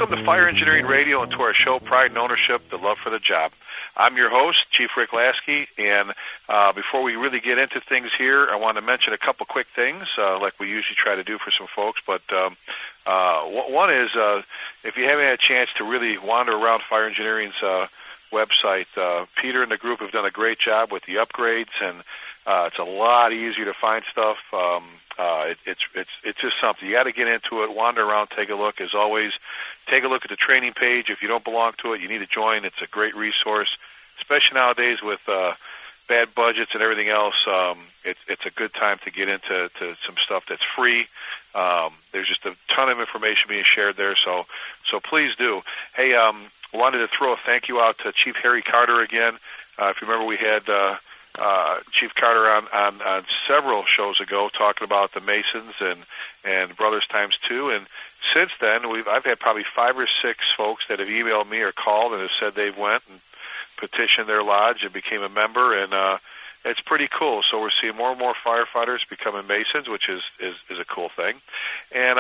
Welcome to Fire Engineering Radio and to our show, Pride and Ownership, the Love for the Job. I'm your host, Chief Rick Lasky, and before we really get into things here, I want to mention a couple quick things, like we usually try to do for some folks. But one is, if you haven't had a chance to really wander around Fire Engineering's website, Peter and the group have done a great job with the upgrades, and it's a lot easier to find stuff. It's just something. You got to get into it, wander around, take a look. As always, take a look at the training page. If you don't belong to it, you need to join. It's a great resource, especially nowadays with bad budgets and everything else. It's a good time to get into some stuff that's free. There's just a ton of information being shared there, so please do. Hey, wanted to throw a thank you out to Chief Harry Carter again. If you remember, we had Chief Carter on several shows ago talking about the Masons and Brothers Times Two, and since then I've had probably 5 or 6 folks that have emailed me or called and have said they've went and petitioned their lodge and became a member, and it's pretty cool. So we're seeing more and more firefighters becoming Masons, which is a cool thing. And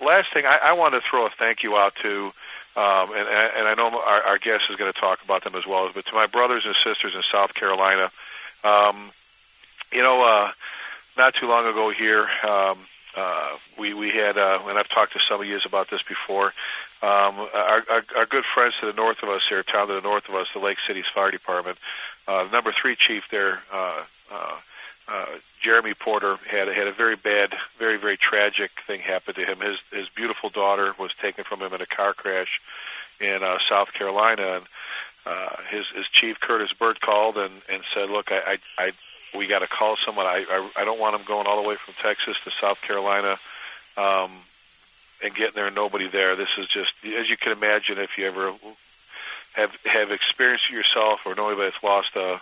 last thing, I want to throw a thank you out to, and I know our guest is going to talk about them as well, but to my brothers and sisters in South Carolina. Not too long ago here, we had, and I've talked to some of you about this before, our good friends to the north of us here, town to the north of us, the Lake City's Fire Department, number 3 chief there, Jeremy Porter, had a very bad, very, very tragic thing happen to him. His beautiful daughter was taken from him in a car crash in South Carolina, and his chief, Curtis Bird, called and said, look, we got to call someone. I don't want him going all the way from Texas to South Carolina and getting there and nobody there. This is just, as you can imagine, if you ever have experienced it yourself or know anybody that's lost a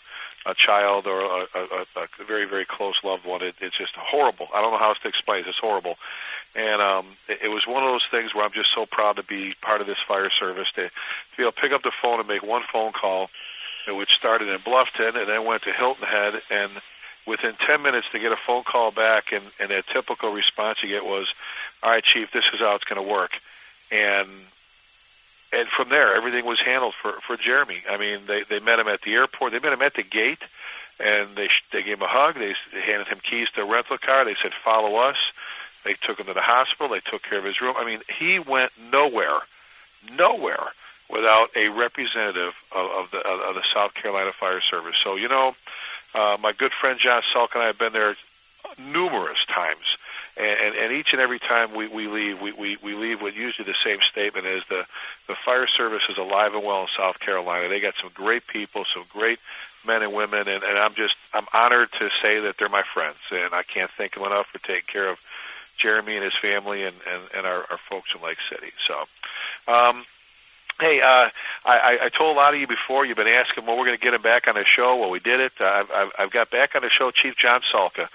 child or a very, very close loved one, it's just horrible. I don't know how else to explain it. It's horrible. And it was one of those things where I'm just so proud to be part of this fire service, to be able to pick up the phone and make one phone call, which started in Bluffton and then went to Hilton Head, and within 10 minutes to get a phone call back, and a typical response you get was, all right, Chief, this is how it's going to work. And from there, everything was handled for Jeremy. I mean, they met him at the airport. They met him at the gate, and they gave him a hug. They handed him keys to a rental car. They said, follow us. They took him to the hospital. They took care of his room. I mean, he went nowhere without a representative of the South Carolina Fire Service. So, my good friend John Salka and I have been there numerous times, and each and every time we leave, we leave with usually the same statement: is the fire service is alive and well in South Carolina. They got some great people, some great men and women, and I'm honored to say that they're my friends, and I can't thank them enough for taking care of Jeremy and his family and our folks in Lake City. So, hey, I told a lot of you before, you've been asking, well, we're going to get him back on the show. Well, we did it. I've got back on the show Chief John Salka.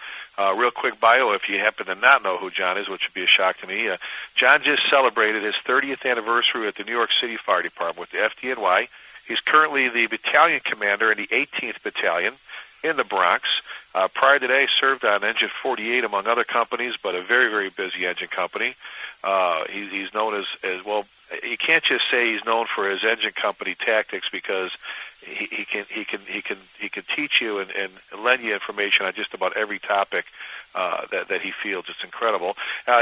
Real quick bio, if you happen to not know who John is, which would be a shock to me. John just celebrated his 30th anniversary at the New York City Fire Department with the FDNY. He's currently the battalion commander in the 18th Battalion in the Bronx. Prior to that, he served on Engine 48, among other companies, but a very, very busy engine company. He's known as well. You can't just say he's known for his engine company tactics, because he can teach you and lend you information on just about every topic that he fields. It's incredible.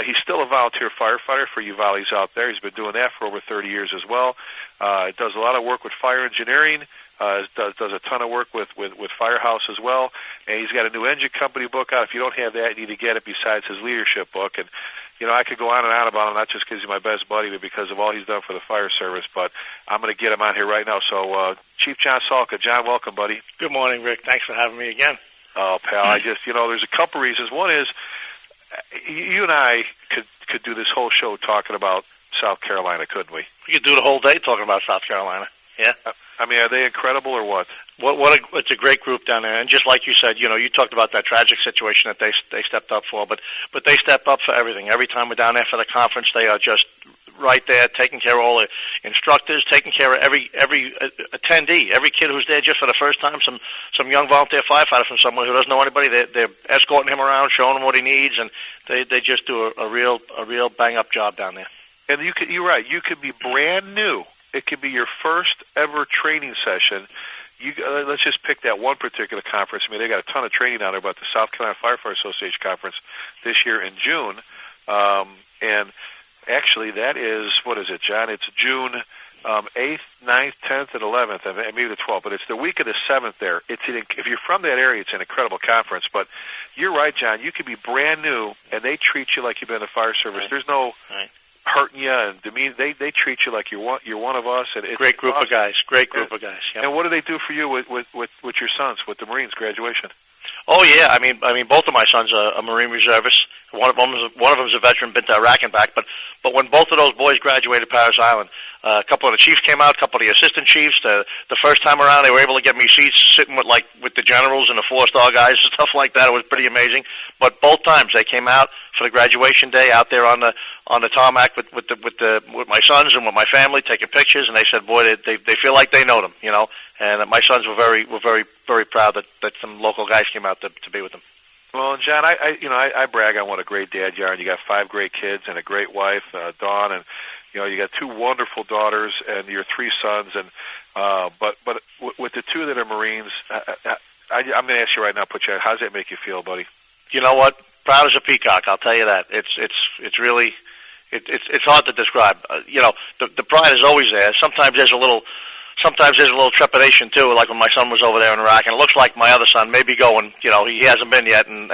He's still a volunteer firefighter for you volleys out there. He's been doing that for over 30 years as well. Does a lot of work with fire engineering. Does a ton of work with Firehouse as well, and he's got a new engine company book out. If you don't have that, you need to get it besides his leadership book. And I could go on and on about him, not just because he's my best buddy, but because of all he's done for the fire service. But I'm going to get him on here right now. So, Chief John Salka. John, welcome, buddy. Good morning, Rick. Thanks for having me again. Oh, pal, I just, there's a couple reasons. One is, you and I could do this whole show talking about South Carolina, couldn't we? We could do the whole day talking about South Carolina. Yeah. I mean, are they incredible or what? It's a great group down there, and just like you said, you talked about that tragic situation that they stepped up for, but they step up for everything. Every time we're down there for the conference, they are just right there, taking care of all the instructors, taking care of every attendee, every kid who's there just for the first time. Some young volunteer firefighter from somewhere who doesn't know anybody, they're escorting him around, showing him what he needs, and they just do a real bang up job down there. And you're right. You could be brand new. It could be your first ever training session. Let's just pick that one particular conference. I mean, they got a ton of training down there about the South Carolina Firefighter Association conference this year in June. And actually, that is, what is it, John? It's June 8th, 9th, 10th, and 11th, and maybe the 12th. But it's the week of the 7th there. If you're from that area, it's an incredible conference. But you're right, John. You could be brand new, and they treat you like you've been in the fire service. Right. There's no right. hurting you and demean. They treat you like you're one of us. And it's great group awesome. of guys. Great group of guys. Yep. And what do they do for you with your sons, with the Marines graduation? Oh yeah, I mean, both of my sons are Marine reservists. One of them's a veteran, been to Iraq and back. But when both of those boys graduated Paris Island, a couple of the chiefs came out, a couple of the assistant chiefs. The first time around, they were able to get me seats sitting with the generals and the 4-star guys and stuff like that. It was pretty amazing. But both times they came out for the graduation day, out there on the tarmac with my sons and with my family, taking pictures. And they said, boy, they feel like they know them, you know. And my sons were very proud that some local guys came out to be with them. Well, and John, I brag on what a great dad you are. And you got 5 great kids and a great wife, Dawn, and you got 2 wonderful daughters and your 3 sons. And but with the 2 that are Marines, I'm going to ask you right now, how does that make you feel, buddy? You know what? Proud as a peacock. I'll tell you that. It's really it's hard to describe. The pride is always there. Sometimes there's a little trepidation too, like when my son was over there in Iraq, and it looks like my other son may be going. He hasn't been yet, and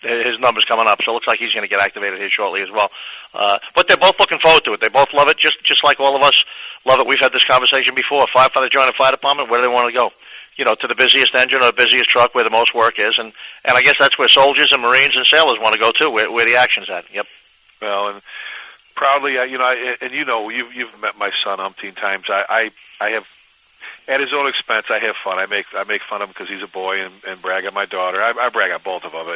his number's coming up, so it looks like he's going to get activated here shortly as well. But they're both looking forward to it. They both love it, just like all of us love it. We've had this conversation before. Firefighter join a fire department. Where do they want to go? To the busiest engine or the busiest truck where the most work is, and I guess that's where soldiers and Marines and sailors want to go too, where the action's at. Yep. Well, and proudly, you've met my son umpteen times. I have, at his own expense, I have fun. I make fun of him because he's a boy and brag on my daughter. I brag on both of them.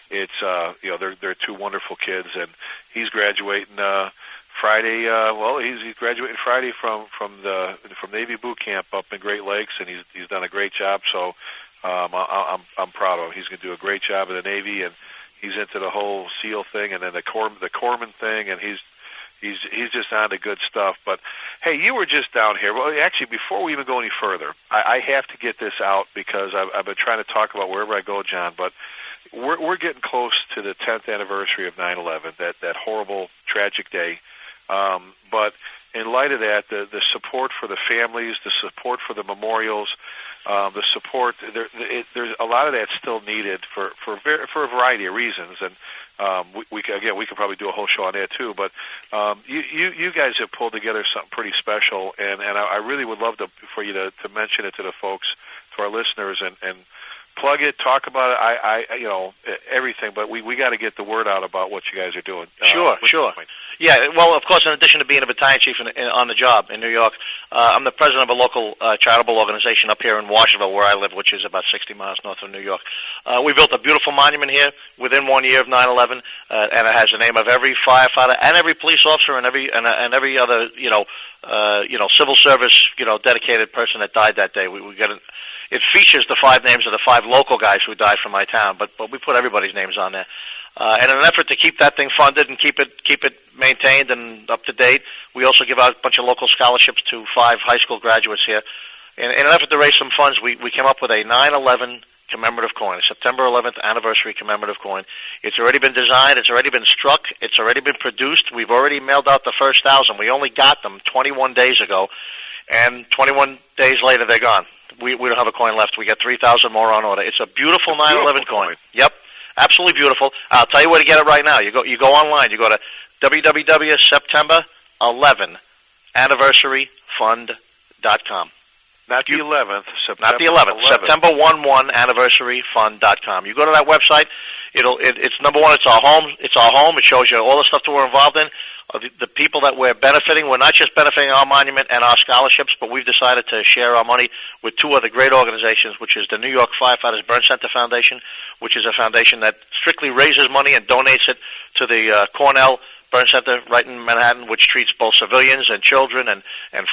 They're 2 wonderful kids, and he's graduating Friday. He's graduating Friday from Navy boot camp up in Great Lakes, and he's done a great job. So I'm proud of him. He's going to do a great job in the Navy, and he's into the whole SEAL thing, and then the corpsman thing, and he's just on to good stuff. But hey, you were just down here. Well, actually, before we even go any further, I have to get this out because I've been trying to talk about wherever I go, John. But we're getting close to the 10th anniversary of 9/11, that horrible, tragic day. But in light of that, the support for the families, the support for the memorials, the support, there's a lot of that still needed for a variety of reasons. And we could probably do a whole show on that too. But you guys have pulled together something pretty special, and I really would love for you to mention it to the folks, to our listeners, and plug it, talk about it. Everything. But we got to get the word out about what you guys are doing. Sure. Yeah, well, of course, in addition to being a battalion chief on the job in New York, I'm the president of a local charitable organization up here in Washingtonville, where I live, which is about 60 miles north of New York. We built a beautiful monument here within 1 year of 9/11, and it has the name of every firefighter and every police officer and every other civil service dedicated person that died that day. It features the 5 names of the 5 local guys who died from my town, but we put everybody's names on there. And in an effort to keep that thing funded and keep it maintained and up to date, we also give out a bunch of local scholarships to 5 high school graduates here. In an effort to raise some funds, we came up with a 9/11 commemorative coin, a September 11th anniversary commemorative coin. It's already been designed. It's already been struck. It's already been produced. We've already mailed out the first 1,000. We only got them 21 days ago, and 21 days later they're gone. We don't have a coin left. We got 3,000 more on order. It's a beautiful 9/11 coin. Yep. Absolutely beautiful. I'll tell you where to get it right now. You go online. You go to www.september11anniversary.fund.com. Not the 11th. Not the 11th. September11anniversary.fund.com. You go to that website. It's number one. It's our home. It's our home. It shows you all the stuff that we're involved in. The people that we're benefiting. We're not just benefiting our monument and our scholarships, but we've decided to share our money with 2 other great organizations, which is the New York Firefighters Burn Center Foundation, which is a foundation that strictly raises money and donates it to the Cornell Burn Center right in Manhattan, which treats both civilians and children and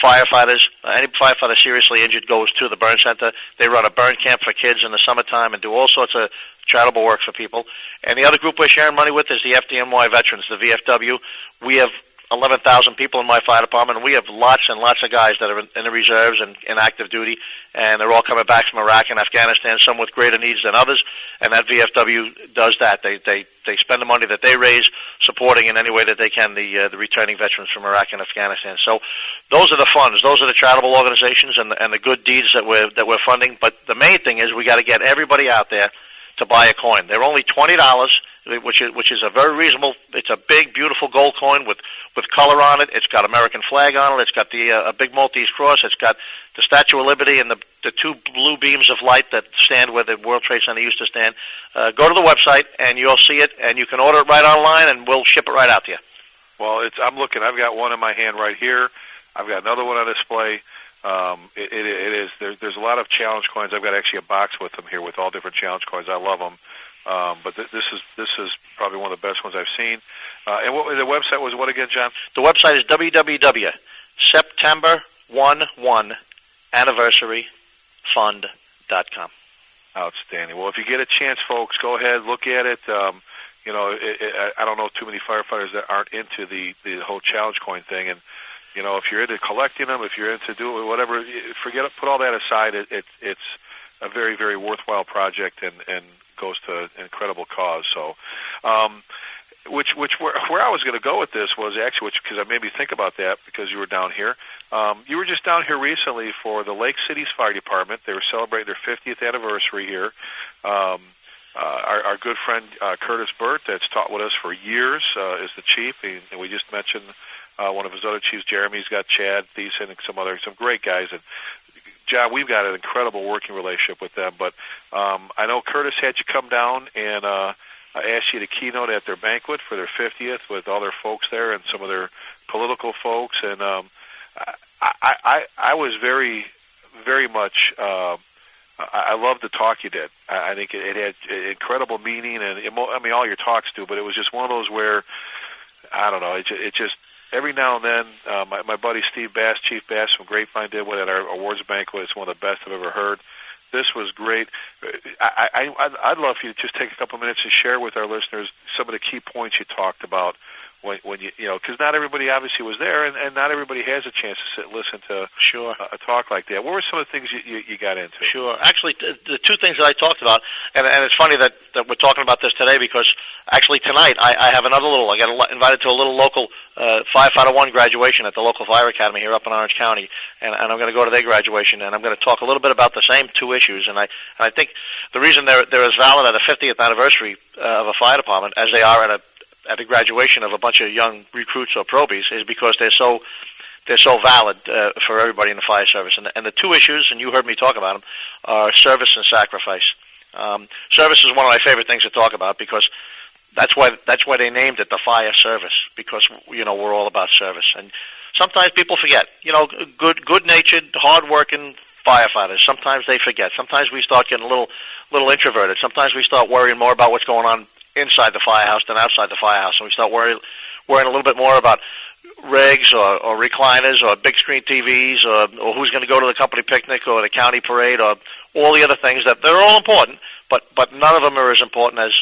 firefighters. Any firefighter seriously injured goes to the burn center. They run a burn camp for kids in the summertime and do all sorts of charitable work for people. And the other group we're sharing money with is the FDNY veterans, the VFW. We have 11,000 people in my fire department, and we have lots and lots of guys that are in the reserves and in active duty, and they're all coming back from Iraq and Afghanistan, some with greater needs than others, and that VFW does that. They spend the money that they raise supporting in any way that they can the returning veterans from Iraq and Afghanistan. So those are the funds, those are the charitable organizations and the good deeds that we're funding. But the main thing is we got to get everybody out there to buy a coin. They're only $20, which is a very reasonable. It's a big, beautiful gold coin with color on it. It's got American flag on it. It's got a big Maltese cross. It's got the Statue of Liberty and the two blue beams of light that stand where the World Trade Center used to stand. Go to the website and you'll see it, and you can order it right online, and we'll ship it right out to you. Well, I'm looking. I've got one in my hand right here. I've got another one on display. It is. There's a lot of challenge coins. I've got actually a box with them here with all different challenge coins. I love them. But this is probably one of the best ones I've seen. And what the website was? What again, John? The website is www.september11anniversaryfund.com. Outstanding. Well, if you get a chance, folks, go ahead, look at it. I don't know too many firefighters that aren't into the whole challenge coin thing. And if you're into collecting them, if you're into doing whatever, put all that aside. It's a very, very worthwhile project and goes to an incredible cause. So, where I was going to go with this was actually, because I made me think about that because you were down here. You were just down here recently for the Lake City's Fire Department. They were celebrating their 50th anniversary here. Our good friend Curtis Burt, that's taught with us for years, is the chief, and we just mentioned one of his other chiefs, Jeremy's got Chad Thiessen and some great guys. And John, we've got an incredible working relationship with them. But I know Curtis had you come down and asked you to keynote at their banquet for their 50th with all their folks there and some of their political folks. And I was very, very much. I loved the talk you did. I think it had incredible meaning, and all your talks do. But it was just one of those where I don't know. It just every now and then, my buddy Steve Bass, Chief Bass from Grapevine, did one at our awards banquet. It's one of the best I've ever heard. This was great. I'd love for you to just take a couple minutes and share with our listeners some of the key points you talked about when because not everybody obviously was there, and not everybody has a chance to sit and listen to a talk like that. What were some of the things you got into? Sure. Actually, the two things that I talked about, and it's funny that we're talking about this today because actually tonight I have another I got invited to a little local Firefighter 1 graduation at the local fire academy here up in Orange County, and I'm going to go to their graduation, and I'm going to talk a little bit about the same two issues. And I think the reason they're as valid at a 50th anniversary of a fire department as they are at a graduation of a bunch of young recruits or probies is because they're so valid for everybody in the fire service. And the two issues, and you heard me talk about them, are service and sacrifice. Service is one of my favorite things to talk about because that's why they named it the fire service, because we're all about service. And sometimes people forget. Good-natured, hard-working firefighters. Sometimes they forget. Sometimes we start getting a little introverted. Sometimes we start worrying more about what's going on inside the firehouse than outside the firehouse, and we start worrying a little bit more about rigs or recliners or big screen TVs or who's going to go to the company picnic or the county parade or all the other things that they're all important, but none of them are as important as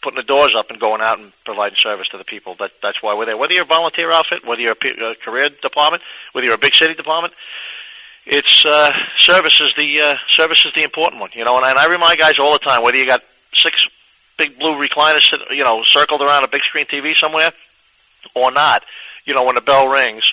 putting the doors up and going out and providing service to the people. That's why we're there. Whether you're a volunteer outfit, whether you're a career department, whether you're a big city department, it's service is the important one. And I remind guys all the time, whether you got 6 big blue recliners, circled around a big screen TV somewhere, or not. When the bell rings,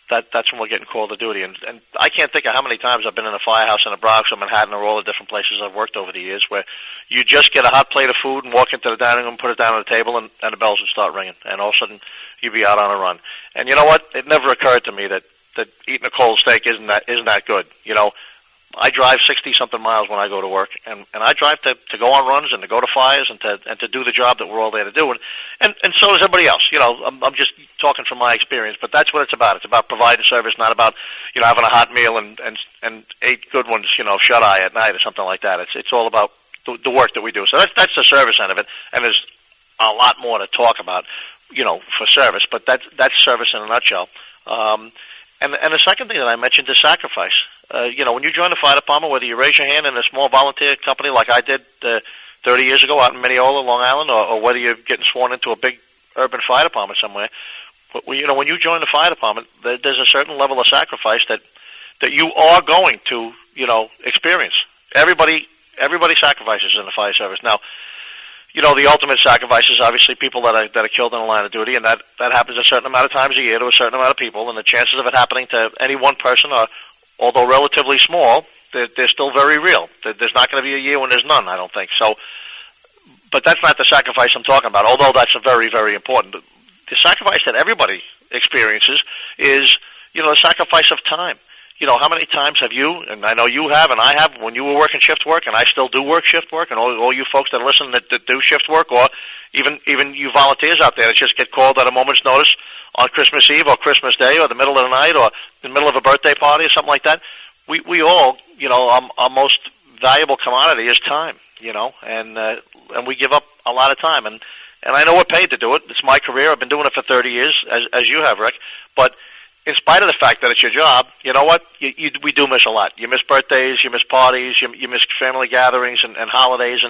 that's when we're getting called to duty. And I can't think of how many times I've been in a firehouse in the Bronx or Manhattan or all the different places I've worked over the years where you just get a hot plate of food and walk into the dining room, put it down on the table, and the bells would start ringing. And all of a sudden, you'd be out on a run. And you know what? It never occurred to me that eating a cold steak isn't that good. I drive 60-something miles when I go to work, and I drive to go on runs and to go to fires and to do the job that we're all there to do, and so does everybody else. I'm just talking from my experience, but that's what it's about. It's about providing service, not about having a hot meal and 8 good ones, shut eye at night or something like that. It's all about the work that we do. So that's the service end of it, and there's a lot more to talk about, for service, but that's service in a nutshell. And the second thing that I mentioned is sacrifice. When you join the fire department, whether you raise your hand in a small volunteer company like I did 30 years ago out in Mineola, Long Island, or whether you're getting sworn into a big urban fire department somewhere, when you join the fire department, there's a certain level of sacrifice that you are going to, experience. Everybody sacrifices in the fire service. Now, the ultimate sacrifice is obviously people that are killed in the line of duty, and that happens a certain amount of times a year to a certain amount of people, and the chances of it happening to any one person are, although relatively small, they're still very real. There's not going to be a year when there's none, I don't think. So, but that's not the sacrifice I'm talking about, although that's a very, very important. The sacrifice that everybody experiences is, the sacrifice of time. How many times have you, and I know you have, and I have, when you were working shift work, and I still do work shift work, and all you folks that listen that do shift work, or even you volunteers out there that just get called at a moment's notice on Christmas Eve or Christmas Day or the middle of the night or the middle of a birthday party or something like that, we all, our most valuable commodity is time, and we give up a lot of time, and I know we're paid to do it. It's my career. I've been doing it for 30 years, as you have, Rick, but in spite of the fact that it's your job, you know what? We do miss a lot. You miss birthdays, you miss parties, you miss family gatherings and holidays,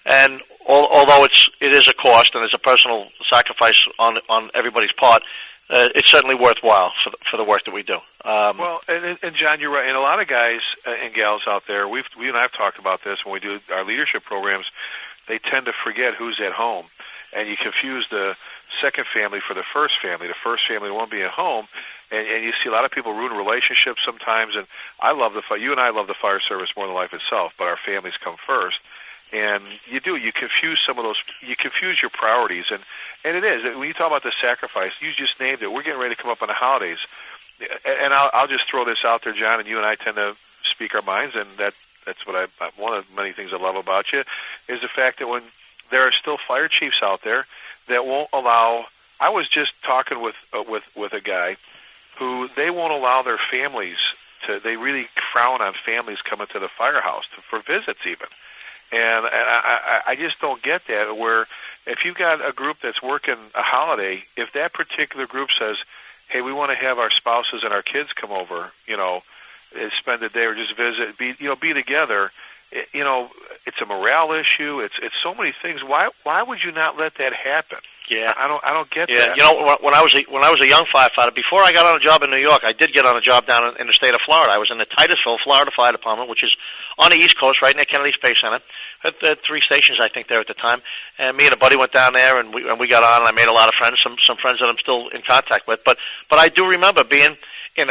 and although it is a cost and it's a personal sacrifice on everybody's part, it's certainly worthwhile for the work that we do. Well, and John, you're right. And a lot of guys and gals out there, we and I have talked about this when we do our leadership programs. They tend to forget who's at home, and you confuse the second family for the first family. The first family won't be at home. And you see a lot of people ruin relationships sometimes. And you and I love the fire service more than life itself, but our families come first. And you confuse you confuse your priorities. And it is, when you talk about the sacrifice, you just named it. We're getting ready to come up on the holidays. And I'll just throw this out there, John, and you and I tend to speak our minds, and that's what one of the many things I love about you, is the fact that when there are still fire chiefs out there that won't allow, I was just talking with a guy who they won't allow their families they really frown on families coming to the firehouse for visits even. And I just don't get that, where if you've got a group that's working a holiday, if that particular group says, hey, we want to have our spouses and our kids come over, spend a day or just visit, be together, it's a morale issue. It's so many things. Why would you not let that happen? Yeah, I don't get that. Yeah, when I was a young firefighter, before I got on a job in New York, I did get on a job down in the state of Florida. I was in the Titusville, Florida Fire Department, which is on the East Coast, right near Kennedy Space Center. Had 3 stations, I think, there at the time. And me and a buddy went down there, and we got on, and I made a lot of friends, some friends that I'm still in contact with. But I do remember being in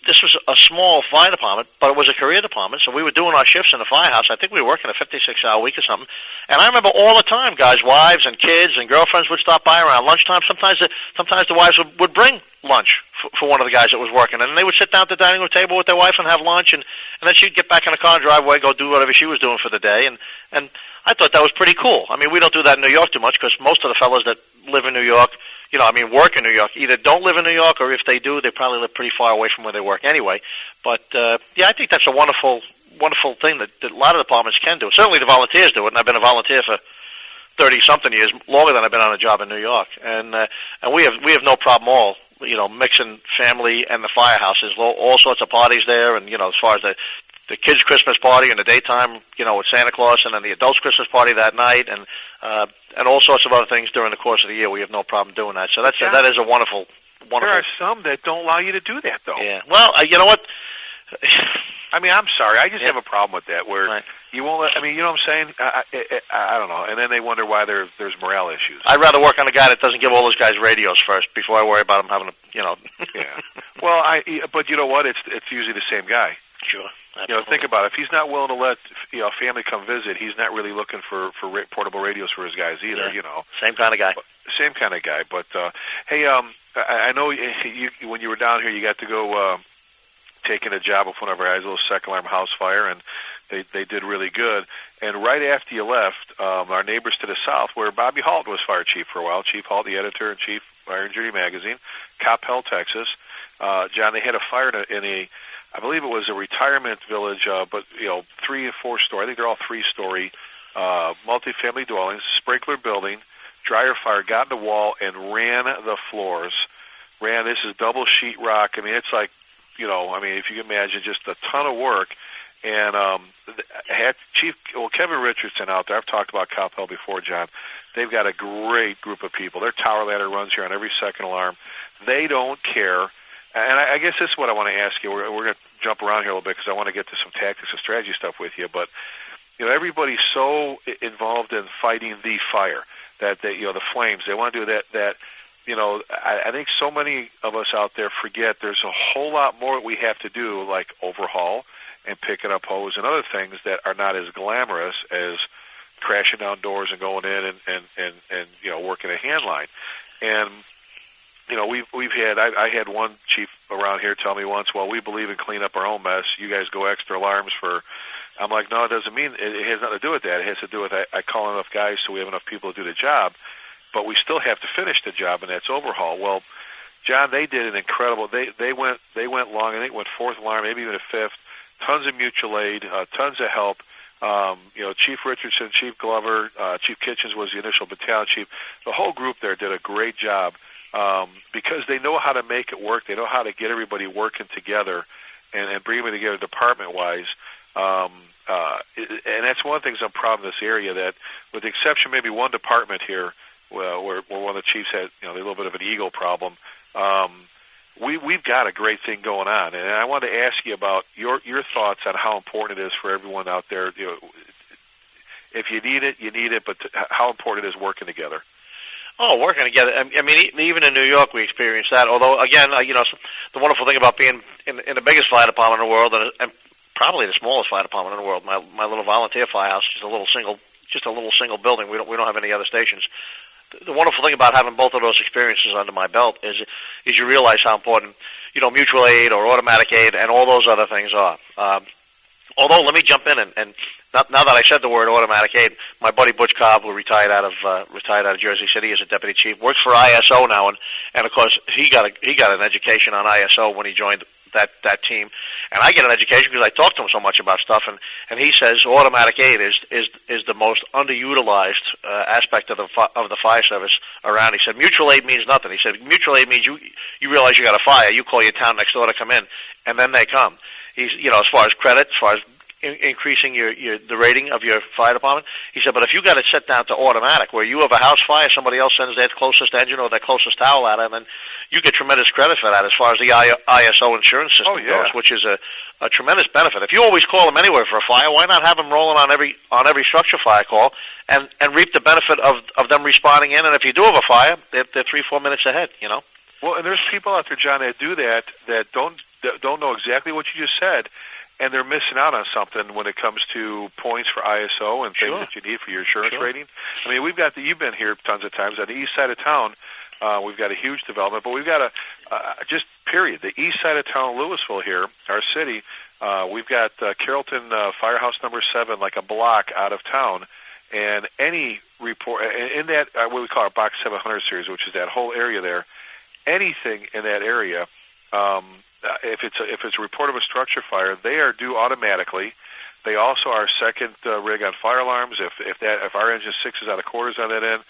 this was a small fire department, but it was a career department, so we were doing our shifts in the firehouse. I think we were working a 56-hour week or something. And I remember all the time, guys' wives and kids and girlfriends would stop by around lunchtime. Sometimes the wives would bring lunch for one of the guys that was working, and they would sit down at the dining room table with their wife and have lunch, and then she'd get back in the car and drive away, go do whatever she was doing for the day. And I thought that was pretty cool. I mean, we don't do that in New York too much, because most of the fellows that live in New York, work in New York, either don't live in New York, or if they do, they probably live pretty far away from where they work anyway. But, I think that's a wonderful thing that a lot of departments can do. Certainly the volunteers do it, and I've been a volunteer for 30-something years, longer than I've been on a job in New York. And we have no problem all, mixing family and the firehouses, all sorts of parties there, and, as far as the kids' Christmas party in the daytime, with Santa Claus, and then the adults' Christmas party that night, and all sorts of other things during the course of the year. We have no problem doing that. So that is a wonderful. There are some that don't allow you to do that, though. Yeah. Well, you know what? I mean, I'm sorry. I just have a problem with that, where right. You won't let, you know what I'm saying? I don't know. And then they wonder why there's morale issues. I'd rather work on a guy that doesn't give all those guys radios first before I worry about him having Yeah. Well, but you know what? It's usually the same guy. Sure. Absolutely. Think about it. If he's not willing to let family come visit, he's not really looking for portable radios for his guys either. Yeah. Same kind of guy. Same kind of guy. But hey, I know you when you were down here, you got to go taking a job with one of our guys, a little second alarm house fire, and they did really good. And right after you left, our neighbors to the south, where Bobby Halt was fire chief for a while, Chief Halt, the editor and chief Fire and Duty magazine, Coppell, Texas. John, they had a fire in a I believe it was a retirement village, but 3 and 4 story. I think they're all 3-story multifamily dwellings, sprinkler building, dryer fire, got in the wall and ran the floors. This is double sheetrock. I mean, it's like, if you can imagine, just a ton of work. And had Kevin Richardson out there. I've talked about Coppell before, John. They've got a great group of people. Their tower ladder runs here on every second alarm. They don't care. And I guess this is what I want to ask you. We're going to jump around here a little bit because I want to get to some tactics and strategy stuff with you. But everybody's so involved in fighting the fire that they, the flames. They want to do that. I think so many of us out there forget there's a whole lot more we have to do, like overhaul and picking up hose and other things that are not as glamorous as crashing down doors and going in and working a hand line. And we've had I had one chief around here tell me once, well, we believe in clean up our own mess. You guys go extra alarms for. I'm like, no, it doesn't mean it has nothing to do with that. It has to do with I call enough guys so we have enough people to do the job, but we still have to finish the job, and that's overhaul. Well, John, they did an incredible. They went long. I think went fourth alarm, maybe even a fifth. Tons of mutual aid, tons of help. Chief Richardson, Chief Glover, Chief Kitchens was the initial battalion chief. The whole group there did a great job because they know how to make it work. They know how to get everybody working together and bring them together department-wise. And that's one of the things I'm proud of in this area, that with the exception maybe one department here where one of the chiefs had a little bit of an ego problem, we've got a great thing going on. And I wanted to ask you about your thoughts on how important it is for everyone out there. If you need it, you need it, but how important it is working together. Oh, working together. I mean, even in New York, we experienced that. Although, again, the wonderful thing about being in the biggest fire department in the world and probably the smallest fire department in the world, my little volunteer firehouse, just a little single building. We don't have any other stations. The wonderful thing about having both of those experiences under my belt is you realize how important mutual aid or automatic aid and all those other things are. Although, let me jump in and now that I said the word automatic aid, my buddy Butch Cobb, who retired out of Jersey City as a deputy chief, works for ISO now, and of course he got an education on ISO when he joined that team, and I get an education because I talk to him so much about stuff, and he says automatic aid is the most underutilized aspect of the fire service around. He said mutual aid means nothing. He said mutual aid means you realize you got a fire, you call your town next door to come in, and then they come. He's as far as credit, as far as increasing the rating of your fire department. He said, but if you got it set down to automatic, where you have a house fire, somebody else sends their closest engine or their closest towel at them, and you get tremendous credit for that as far as the ISO insurance system goes, which is a tremendous benefit. If you always call them anywhere for a fire, why not have them rolling on every structure fire call and reap the benefit of them responding in? And if you do have a fire, they're 3-4 minutes ahead. Well, and there's people out there, John, that do that don't know exactly what you just said. And they're missing out on something when it comes to points for ISO and things that you need for your insurance rating. I mean, you've been here tons of times on the east side of town. We've got a huge development, but we've got the east side of town, Louisville here, our city. We've got Carrollton Firehouse number 7, like a block out of town. And any report in that, what we call our Box 700 series, which is that whole area there, anything in that area, if it's a report of a structure fire, they are due automatically. They also are second rig on fire alarms. If our engine 6 is out of quarters on that end,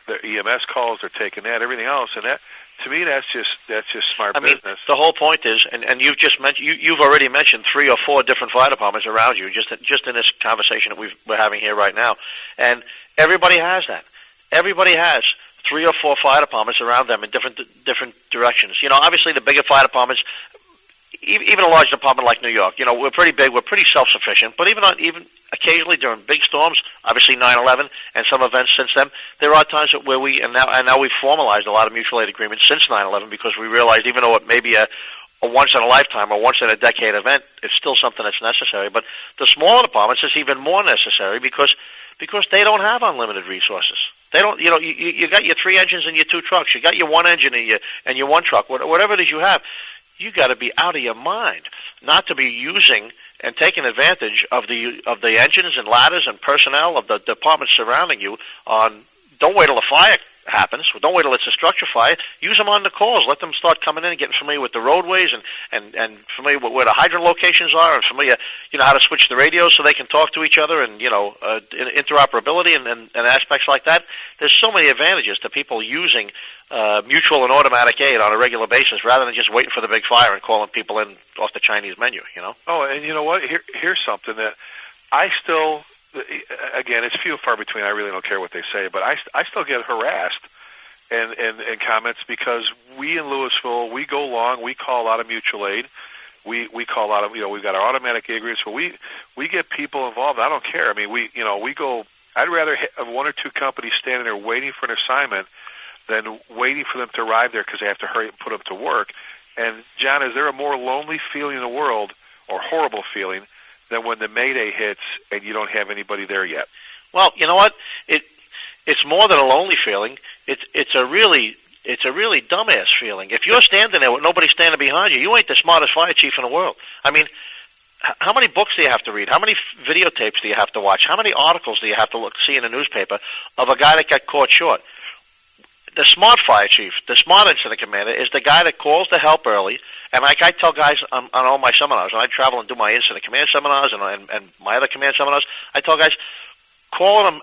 the EMS calls, they're taking that, everything else, and that, to me, that's just smart business. I mean, the whole point is, and you've just mentioned, you've already mentioned 3 or 4 different fire departments around you just in this conversation that we're having here right now, and everybody has that. Everybody has 3 or 4 fire departments around them in different directions. Obviously the bigger fire departments, even a large department like New York, we're pretty big, we're pretty self-sufficient, but even occasionally during big storms, obviously 9/11 and some events since then, there are times where now we've formalized a lot of mutual aid agreements since 9/11 because we realized even though it may be a once-in-a-lifetime or once-in-a-decade event, it's still something that's necessary. But the smaller departments, it's even more necessary because they don't have unlimited resources. They don't, you got your 3 engines and your 2 trucks, you got your 1 engine and your 1 truck, whatever it is you have. You got to be out of your mind not to be using and taking advantage of the engines and ladders and personnel of the departments surrounding you. Don't wait till a fire happens. Don't wait till it's a structure fire. Use them on the calls. Let them start coming in and getting familiar with the roadways and familiar with where the hydrant locations are and familiar, how to switch the radios so they can talk to each other and, interoperability and aspects like that. There's so many advantages to people using mutual and automatic aid on a regular basis rather than just waiting for the big fire and calling people in off the Chinese menu, Oh, and you know what? Here's something that I still... Again, it's few and far between. I really don't care what they say, but I still get harassed and comments, because we in Louisville, we go long, we call a lot of mutual aid. We call a lot of, we've got our automatic agreements, but we get people involved. I don't care. I mean, we go, I'd rather have one or two companies standing there waiting for an assignment than waiting for them to arrive there because they have to hurry and put them to work. And, John, is there a more lonely feeling in the world, or horrible feeling, than when the Mayday hits and you don't have anybody there yet? Well, you know what? It's more than a lonely feeling. It's a really dumbass feeling. If you're standing there with nobody standing behind you, you ain't the smartest fire chief in the world. I mean, how many books do you have to read? How many videotapes do you have to watch? How many articles do you have to see in a newspaper of a guy that got caught short? The smart fire chief, the smart incident commander, is the guy that calls to help early. And like I tell guys on all my seminars, when I travel and do my incident command seminars and my other command seminars, I tell guys, calling them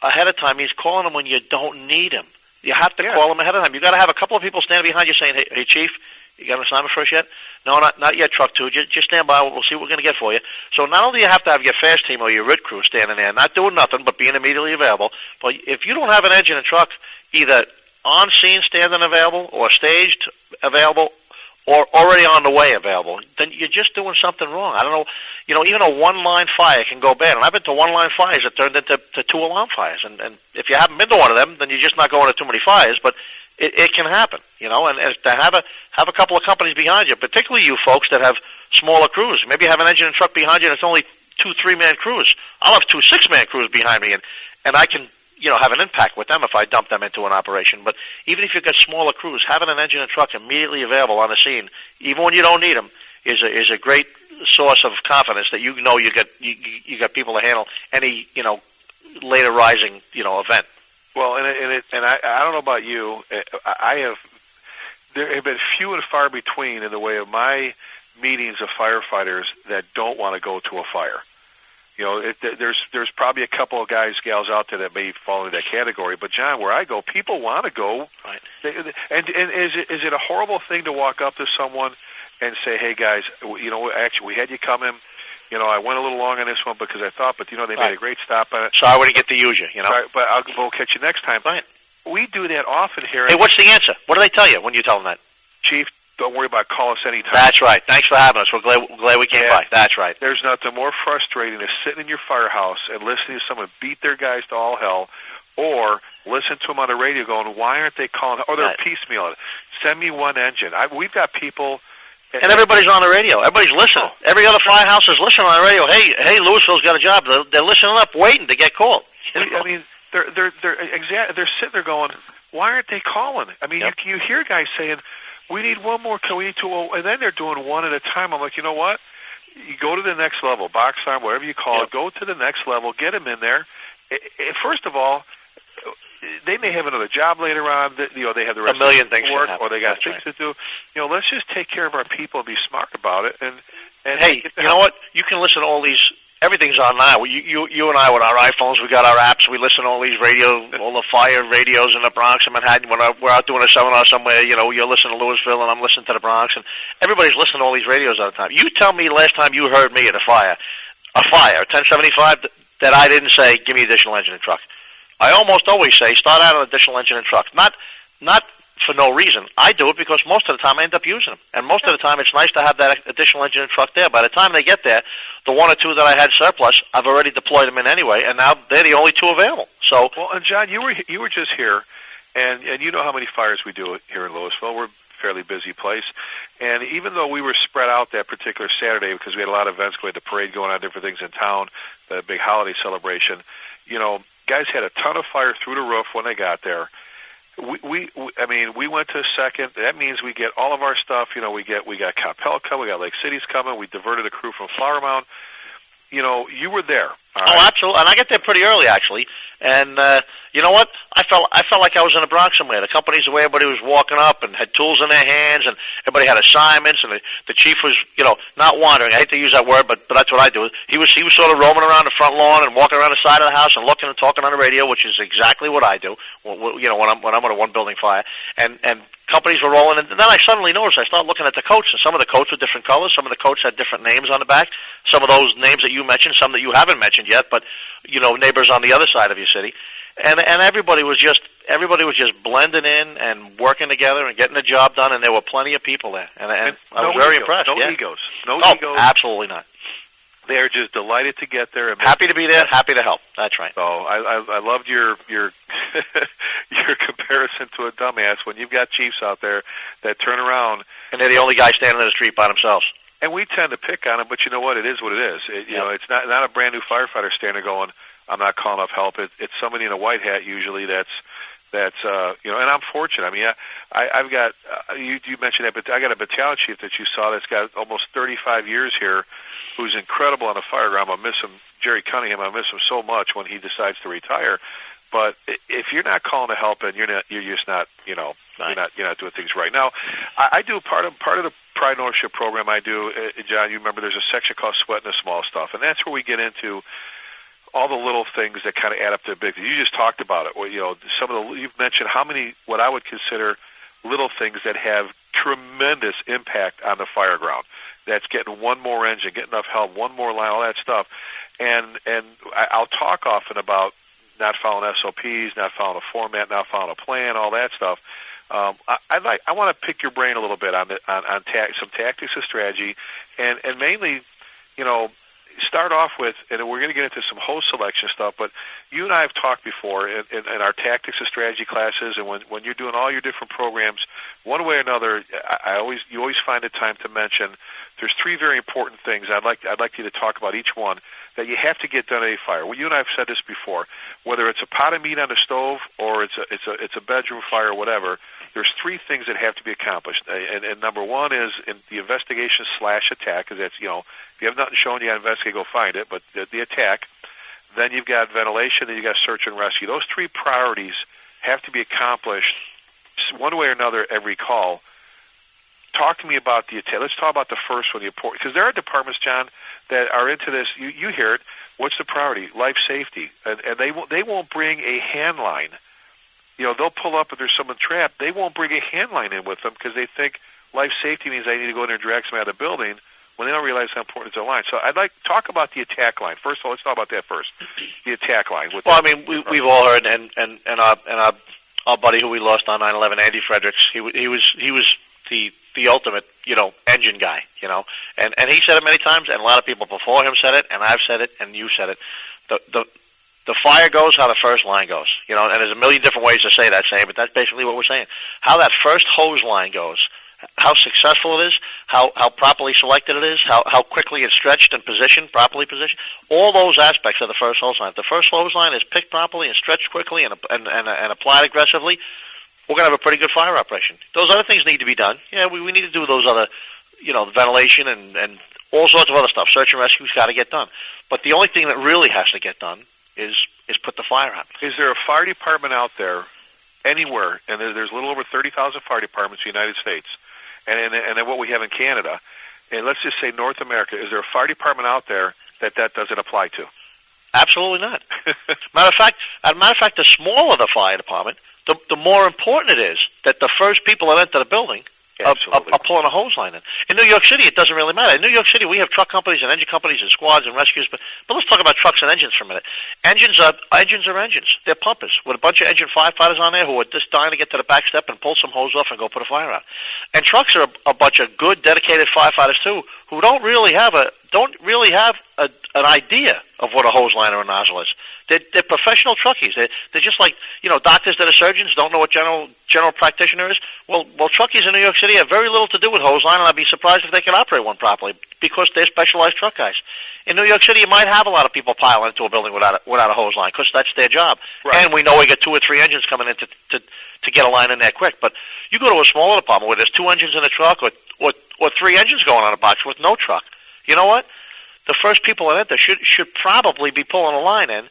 ahead of time means calling them when you don't need them. You have to call them ahead of time. You got to have a couple of people standing behind you saying, "Hey, Chief, you got an assignment for us yet?" "No, not yet, Truck 2. Just stand by. We'll see what we're going to get for you." So not only do you have to have your fast team or your RIT crew standing there, not doing nothing but being immediately available, but if you don't have an engine and truck either on scene standing available or staged available or already on the way available, then you're just doing something wrong. I don't know. Even a one-line fire can go bad. And I've been to one-line fires that turned into two alarm fires. And if you haven't been to one of them, then you're just not going to too many fires. But it can happen, And to have a couple of companies behind you, particularly you folks that have smaller crews. Maybe you have an engine and truck behind you and it's only 2-3-man crews. I'll have 2 6-man crews behind me, and I can have an impact with them if I dump them into an operation. But even if you've got smaller crews, having an engine and truck immediately available on the scene, even when you don't need them, is a great source of confidence that you got people to handle any later rising event. Well, and I don't know about you, there have been few and far between in the way of my meetings of firefighters that don't want to go to a fire. There's probably a couple of gals out there that may fall into that category. But John, where I go, people want to go. Right. And is it a horrible thing to walk up to someone and say, "Hey guys, actually we had you come in. I went a little long on this one because I thought, but they made a great stop on it. So I wouldn't get to use you. Right, but we'll catch you next time." Right. We do that often here. Hey, what's the answer? What do they tell you when you tell them that? "Chief, don't worry about it. Call us anytime." That's right. Thanks for having us. We're glad we came by. That's right. There's nothing more frustrating than sitting in your firehouse and listening to someone beat their guys to all hell, or listen to them on the radio going, "Why aren't they calling?" Or they're piecemealing. "Send me one engine." We've got people. And everybody's on the radio. Everybody's listening. Every other firehouse is listening on the radio. Hey, Louisville's got a job. They're listening up, waiting to get called. I mean, they're sitting there going, "Why aren't they calling?" I mean, you hear guys saying, "We need one more. Can we need two?" And then they're doing one at a time. I'm like, you know what? You go to the next level, box arm, whatever you call it. Go to the next level. Get them in there. First of all, they may have another job later on. They have the rest a million of the things work, or they got things to do. Let's just take care of our people and be smart about it. And hey, you know what? You can listen to all these. Everything's on now. You and I with our iPhones, we got our apps. We listen to all these all the fire radios in the Bronx and Manhattan. When we're out doing a seminar somewhere, you're listening to Louisville and I'm listening to the Bronx, and everybody's listening to all these radios all the time. You tell me last time you heard me at a 1075, that I didn't say, "Give me additional engine and truck." I almost always say, start out an additional engine and truck. Not for no reason. I do it because most of the time I end up using them. And most of the time it's nice to have that additional engine and truck there. By the time they get there, the 1 or 2 that I had surplus, I've already deployed them in anyway, and now they're the only 2 available. So, well, and John, you were just here, and you know how many fires we do here in Louisville. We're a fairly busy place. And even though we were spread out that particular Saturday because we had a lot of events, we had the parade going on, different things in town, the big holiday celebration, guys had a ton of fire through the roof when they got there. We went to a second. That means we get all of our stuff. We got Capel coming, we got Lake City's coming. We diverted a crew from Flower Mound. You were there. Oh, absolutely. And I get there pretty early, actually. And you know what? I felt like I was in the Bronx somewhere. The companies, the way everybody was walking up and had tools in their hands, and everybody had assignments, and the chief was, not wandering. I hate to use that word, but that's what I do. He was sort of roaming around the front lawn and walking around the side of the house and looking and talking on the radio, which is exactly what I do. When I'm on a 1 building fire, and companies were rolling, and then I suddenly noticed, I started looking at the coats, and some of the coats were different colors, some of the coats had different names on the back, some of those names that you mentioned, some that you haven't mentioned yet, but, neighbors on the other side of your city. And everybody was just blending in and working together and getting the job done, and there were plenty of people there. And I was very impressed. No egos. No egos. Absolutely not. They're just delighted to get there. And happy to be there, happy to help. That's right. So I loved your your comparison to a dumbass when you've got chiefs out there that turn around. And they're the only guy standing in the street by themselves. And we tend to pick on them, but you know what? It is what it is. It's not a brand new firefighter standing going, I'm not calling up help. It's somebody in a white hat usually that's and I'm fortunate. I mean, I've got you mentioned that, but I got a battalion chief that you saw that's got almost 35 years here, who's incredible on the fire ground. I miss him, Jerry Cunningham. I miss him so much when he decides to retire. But if you're not calling to help, and you're just not, you're not doing things right. Now, I do part of the Pride and Ownership program. I do, John. You remember there's a section called Sweating the Small Stuff, and that's where we get into all the little things that kind of add up to a big thing. You just talked about it. Well, you've mentioned how many what I would consider little things that have tremendous impact on the fire ground. That's getting one more engine, getting enough help, one more line, all that stuff. And I'll talk often about not following SOPs, not following a format, not following a plan, all that stuff. I want to pick your brain a little bit on some tactics and strategy, and mainly, start off with, and we're going to get into some host selection stuff, but you and I have talked before in our tactics and strategy classes, and when you're doing all your different programs, one way or another, you always find a time to mention there's three very important things. I'd like you to talk about each one that you have to get done at a fire. Well, you and I have said this before. Whether it's a pot of meat on the stove or it's a bedroom fire or whatever, there's three things that have to be accomplished. And number one is in the investigation / attack, because that's, if you have nothing shown, you got to investigate, go find it. But the attack, then you've got ventilation, then you got search and rescue. Those three priorities have to be accomplished one way or another every call. Talk to me about the attack. Let's talk about the first one, because there are departments, John, that are into this. You hear it. What's the priority? Life safety, and they won't bring a hand line. They'll pull up if there's someone trapped. They won't bring a hand line in with them because they think life safety means I need to go in there and drag somebody out of the building, when they don't realize how important is the line. So I'd like to talk about the attack line. First of all, let's talk about that first. The attack line. We've all heard, and our buddy who we lost on 9/11, Andy Fredericks, he was the ultimate, engine guy, and he said it many times, and a lot of people before him said it, and I've said it, and you said it. The fire goes how the first line goes, and there's a million different ways to say that saying, but that's basically what we're saying. How that first hose line goes, how successful it is, how properly selected it is, how quickly it's stretched and properly positioned, all those aspects of the first hose line. If the first hose line is picked properly and stretched quickly and applied aggressively, we're going to have a pretty good fire operation. Those other things need to be done. Yeah, we need to do those other, ventilation and all sorts of other stuff. Search and rescue's got to get done. But the only thing that really has to get done is put the fire out. Is there a fire department out there anywhere, and there's a little over 30,000 fire departments in the United States, and then what we have in Canada, and let's just say North America, is there a fire department out there that doesn't apply to? Absolutely not. Matter of fact, the smaller the fire department, the more important it is that the first people that enter the building are pulling a hose line in. In New York City, it doesn't really matter. In New York City, we have truck companies and engine companies and squads and rescues, but let's talk about trucks and engines for a minute. Engines are engines. They're pumpers with a bunch of engine firefighters on there who are just dying to get to the back step and pull some hose off and go put a fire out. And trucks are a bunch of good, dedicated firefighters too, who don't really have an idea of what a hose line or a nozzle is. They're professional truckies. They're just like, doctors that are surgeons don't know what general practitioner is. Well, truckies in New York City have very little to do with hose line, and I'd be surprised if they could operate one properly because they're specialized truck guys. In New York City, you might have a lot of people pile into a building without a hose line because that's their job. Right. And we know we get 2 or 3 engines coming in to get a line in there quick. But you go to a smaller department where there's 2 engines in a truck or 3 engines going on a box with no truck. You know what? The first people that enter should probably be pulling a line in,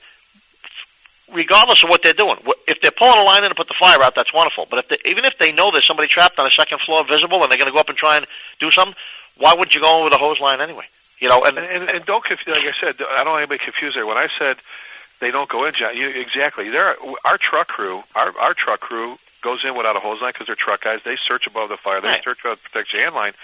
regardless of what they're doing. If they're pulling a line in to put the fire out, that's wonderful. But even if they know there's somebody trapped on a second floor visible and they're going to go up and try and do something, why would you go in with a hose line anyway? And don't confuse, like I said, I don't want anybody confused there. When I said they don't go in, John, exactly. Our truck crew goes in without a hose line because they're truck guys. They search above the fire. They Right. search to protect your hand line.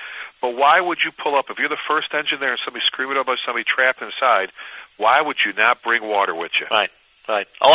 But why would you pull up if you're the first engine there and somebody's screaming about somebody trapped inside? Why would you not bring water with you? Right. Right. Oh,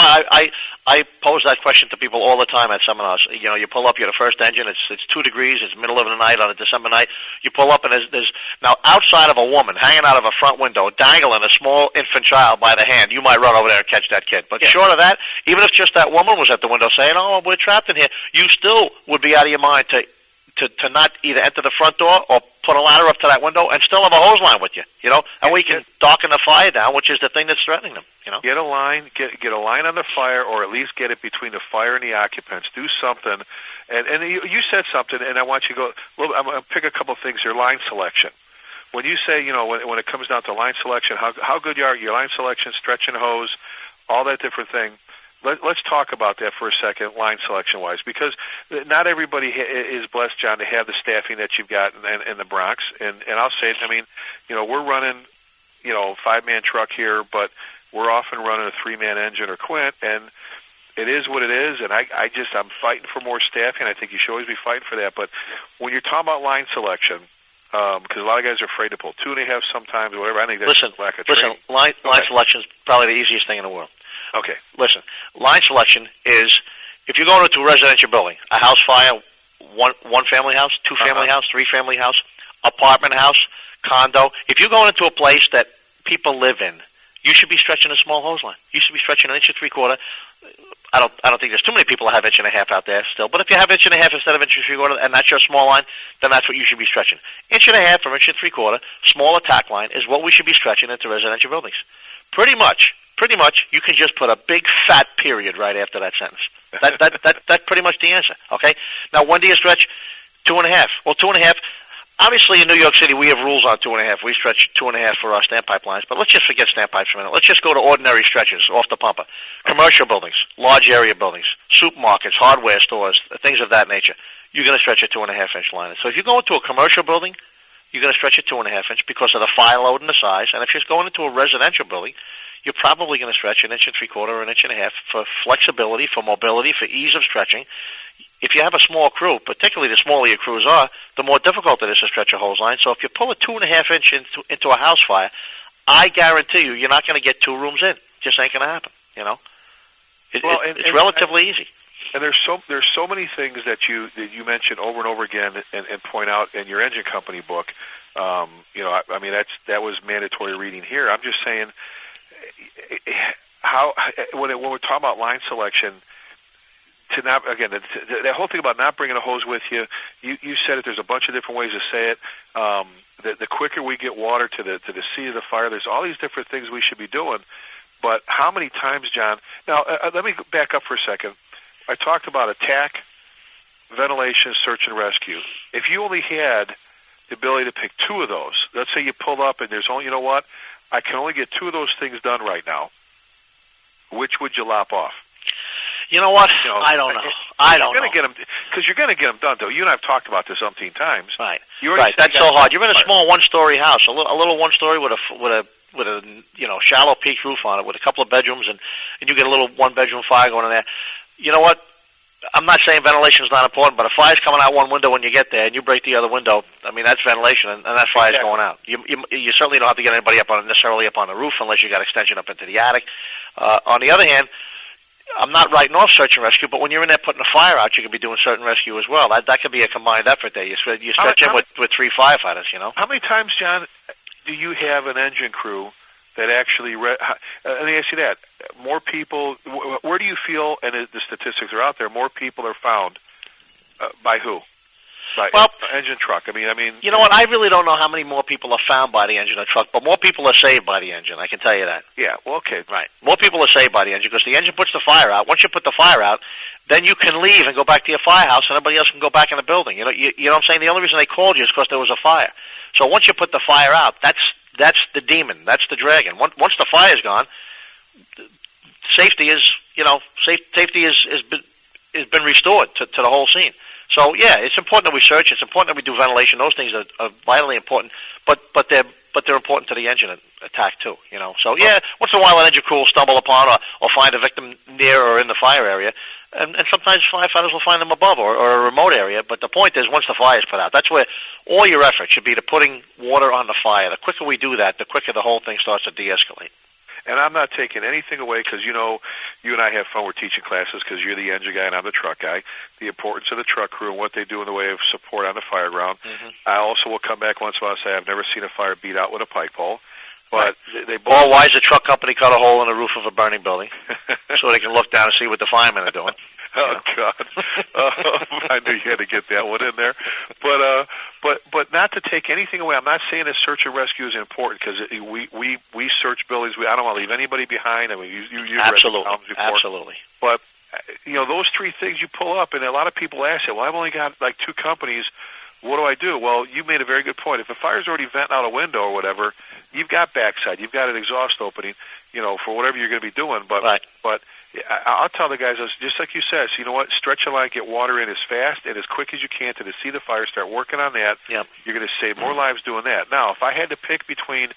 I pose that question to people all the time at seminars. You know, you pull up, you're the first engine. It's 2 degrees. It's middle of the night on a December night. You pull up, and there's now outside of a woman hanging out of a front window, dangling a small infant child by the hand. You might run over there and catch that kid. But short of that, even if just that woman was at the window saying, "Oh, we're trapped in here," you still would be out of your mind to not either enter the front door or put a ladder up to that window and still have a hose line with you, you know, and we can darken the fire down, which is the thing that's threatening them, you know. Get a line, get a line on the fire, or at least get it between the fire and the occupants. Do something, and you said something, and I want you to go. Well, I'm going to pick a couple of things here. Line selection. When you say, you know, when it comes down to line selection, how good you are, your line selection, stretching hose, all that different thing. Let's talk about that for a second, line selection-wise, because not everybody is blessed, John, to have the staffing that you've got in the Bronx. And I'll say it, I mean, you know, we're running, you know, 5-man truck here, but we're often running a 3-man engine or quint, and it is what it is. And I'm fighting for more staffing. I think you should always be fighting for that. But when you're talking about line selection, because a lot of guys are afraid to pull 2.5 sometimes or whatever, I think that's lack of training. Listen, line selection is probably the easiest thing in the world. Okay. Listen, line selection is if you're going into a residential building, a house fire, one family house, 2-family house, 3-family house, apartment house, condo. If you're going into a place that people live in, you should be stretching a small hose line. You should be stretching 1 3/4 inches. I don't think there's too many people that have 1.5 inches out there still. But if you have 1.5 inches instead of 1 3/4, and that's your small line, then that's what you should be stretching. 1.5 or 1 3/4, small attack line is what we should be stretching into residential buildings. Pretty much, you can just put a big fat period right after that sentence. That's pretty much the answer. Okay. Now, when do you stretch? 2.5. Well, 2.5. Obviously, in New York City, we have rules on 2.5. We stretch 2.5 for our standpipe lines. But let's just forget standpipes for a minute. Let's just go to ordinary stretches off the pumper. Commercial buildings, large area buildings, supermarkets, hardware stores, things of that nature. You're going to stretch a 2.5-inch line. So if you go into a commercial building, you're going to stretch a 2.5-inch because of the fire load and the size. And if you're going into a residential building, you're probably going to stretch 1 3/4 or 1.5 inches for flexibility, for mobility, for ease of stretching. If you have a small crew, particularly the smaller your crews are, the more difficult it is to stretch a hose line. So if you pull a 2.5 inch into a house fire, I guarantee you're not going to get 2 rooms in. Just ain't going to happen. You know, it's relatively easy. And there's so many things that you mention over and over again and point out in your engine company book. You know, I mean that was mandatory reading here. I'm just saying how when we're talking about line selection. To not again, that whole thing about not bringing a hose with you. You said it. There's a bunch of different ways to say it. The quicker we get water to the seat of the fire, there's all these different things we should be doing. But how many times, John? Now let me back up for a second. I talked about attack, ventilation, search and rescue. If you only had the ability to pick 2 of those, let's say you pulled up and there's only, you know what? I can only get 2 of those things done right now. Which would you lop off? You know what? I don't know. Because you're going to get them done, though. You and I have talked about this umpteen times. Right. Right. That's so hard. You're in a small 1-story house, a little 1-story with a shallow peaked roof on it, with a couple of bedrooms, and you get a little 1-bedroom fire going in there. You know what? I'm not saying ventilation is not important, but if fire's coming out one window when you get there and you break the other window, I mean that's ventilation, and that fire's going out. You certainly don't have to get anybody necessarily up on the roof unless you got extension up into the attic. On the other hand, I'm not writing off search and rescue, but when you're in there putting a fire out, you could be doing search and rescue as well. That could be a combined effort there. You stretch in with 3 firefighters, you know. How many times, John, do you have an engine crew that actually, let me ask you that, more people, where do you feel, and the statistics are out there, more people are found by who? By engine truck. I mean, you know what? I really don't know how many more people are found by the engine or truck, but more people are saved by the engine. I can tell you that. Yeah. Well, okay. Right. More people are saved by the engine because the engine puts the fire out. Once you put the fire out, then you can leave and go back to your firehouse, and everybody else can go back in the building. You know what I'm saying? The only reason they called you is because there was a fire. So once you put the fire out, that's the demon. That's the dragon. Once the fire's gone, safety is been restored to the whole scene. So yeah, it's important that we search. It's important that we do ventilation. Those things are vitally important, but they're important to the engine attack too. You know. So yeah, once in a while an engine crew will stumble upon or find a victim near or in the fire area. And sometimes firefighters will find them above or a remote area. But the point is, once the fire is put out, that's where all your effort should be to putting water on the fire. The quicker we do that, the quicker the whole thing starts to de-escalate. And I'm not taking anything away because, you know, you and I have fun with teaching classes because you're the engine guy and I'm the truck guy. The importance of the truck crew and what they do in the way of support on the fire ground. Mm-hmm. I also will come back once in a while and say I've never seen a fire beat out with a pike pole. But they both. Or why does the truck company cut a hole in the roof of a burning building so they can look down and see what the firemen are doing? Oh God! I knew you had to get that one in there, but not to take anything away. I'm not saying that search and rescue is important because we search buildings. I don't want to leave anybody behind. I mean, you absolutely, read the before. absolutely. But you know, those three things you pull up, and a lot of people ask it. Well, I've only got like 2 companies. What do I do? Well, you made a very good point. If a fire's already venting out a window or whatever, you've got backside, you've got an exhaust opening, you know, for whatever you're going to be doing. But right. but I'll tell the guys, just like you said, so you know what? Stretch a line, get water in as fast and as quick as you can to see the fire. Start working on that. Yep. You're going to save more lives doing that. Now, if I had to pick between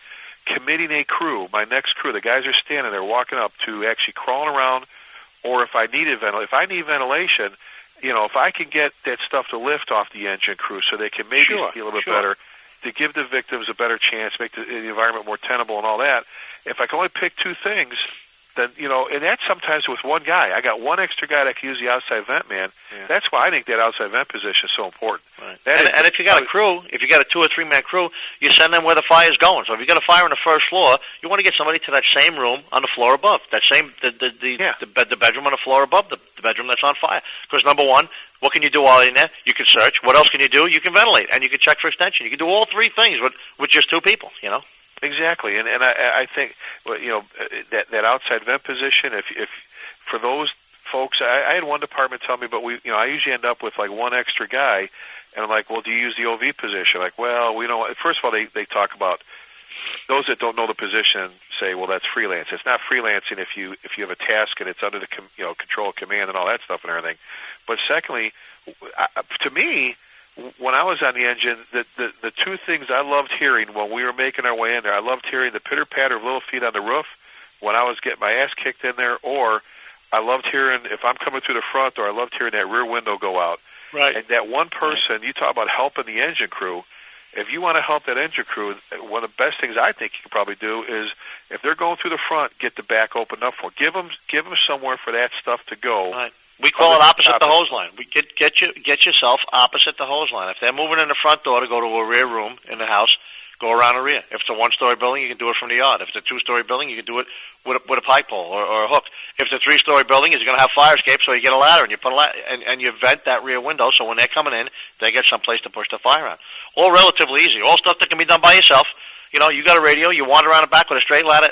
committing a crew, my next crew, the guys are standing there walking up to actually crawling around, or if I need ventilation, you know, if I can get that stuff to lift off the engine crew so they can maybe feel a little bit better, to give the victims a better chance, make the environment more tenable and all that, if I can only pick 2 things, then, you know, and that's sometimes with one guy. I got one extra guy that can use the outside vent man. Yeah. That's why I think that outside vent position is so important. Right. And if you got a crew, if you got a 2 or 3 man crew, you send them where the fire is going. So if you got a fire on the first floor, you want to get somebody to that same room on the floor above. That same the bedroom on the floor above the bedroom that's on fire. Because number one, what can you do while in there? You can search. What else can you do? You can ventilate and you can check for extension. You can do all 3 things with just 2 people. You know. Exactly, and I think, you know, that outside vent position. If for those folks, I had one department tell me, but I usually end up with like one extra guy, and I'm like, well, do you use the OV position? Like, well, we don't. First of all, they talk about those that don't know the position say, well, that's freelance. It's not freelancing if you have a task and it's under the control command and all that stuff and everything. But secondly, to me, when I was on the engine, the 2 things I loved hearing when we were making our way in there, I loved hearing the pitter-patter of little feet on the roof when I was getting my ass kicked in there, or I loved hearing, if I'm coming through the front door, I loved hearing that rear window go out. Right. And that one person, you talk about helping the engine crew, if you want to help that engine crew, one of the best things I think you can probably do is, if they're going through the front, get the back opened up for them. Give them somewhere for that stuff to go. Right. We call it opposite the hose line. We get yourself opposite the hose line. If they're moving in the front door to go to a rear room in the house, go around the rear. If it's a 1-story building, you can do it from the yard. If it's a 2-story building, you can do it with a pike pole or a hook. If it's a 3-story building, you're going to have fire escape, so you get a ladder and you put and you vent that rear window, so when they're coming in, they get someplace to push the fire on. All relatively easy. All stuff that can be done by yourself. You know, you got a radio, you wander around the back with a straight ladder.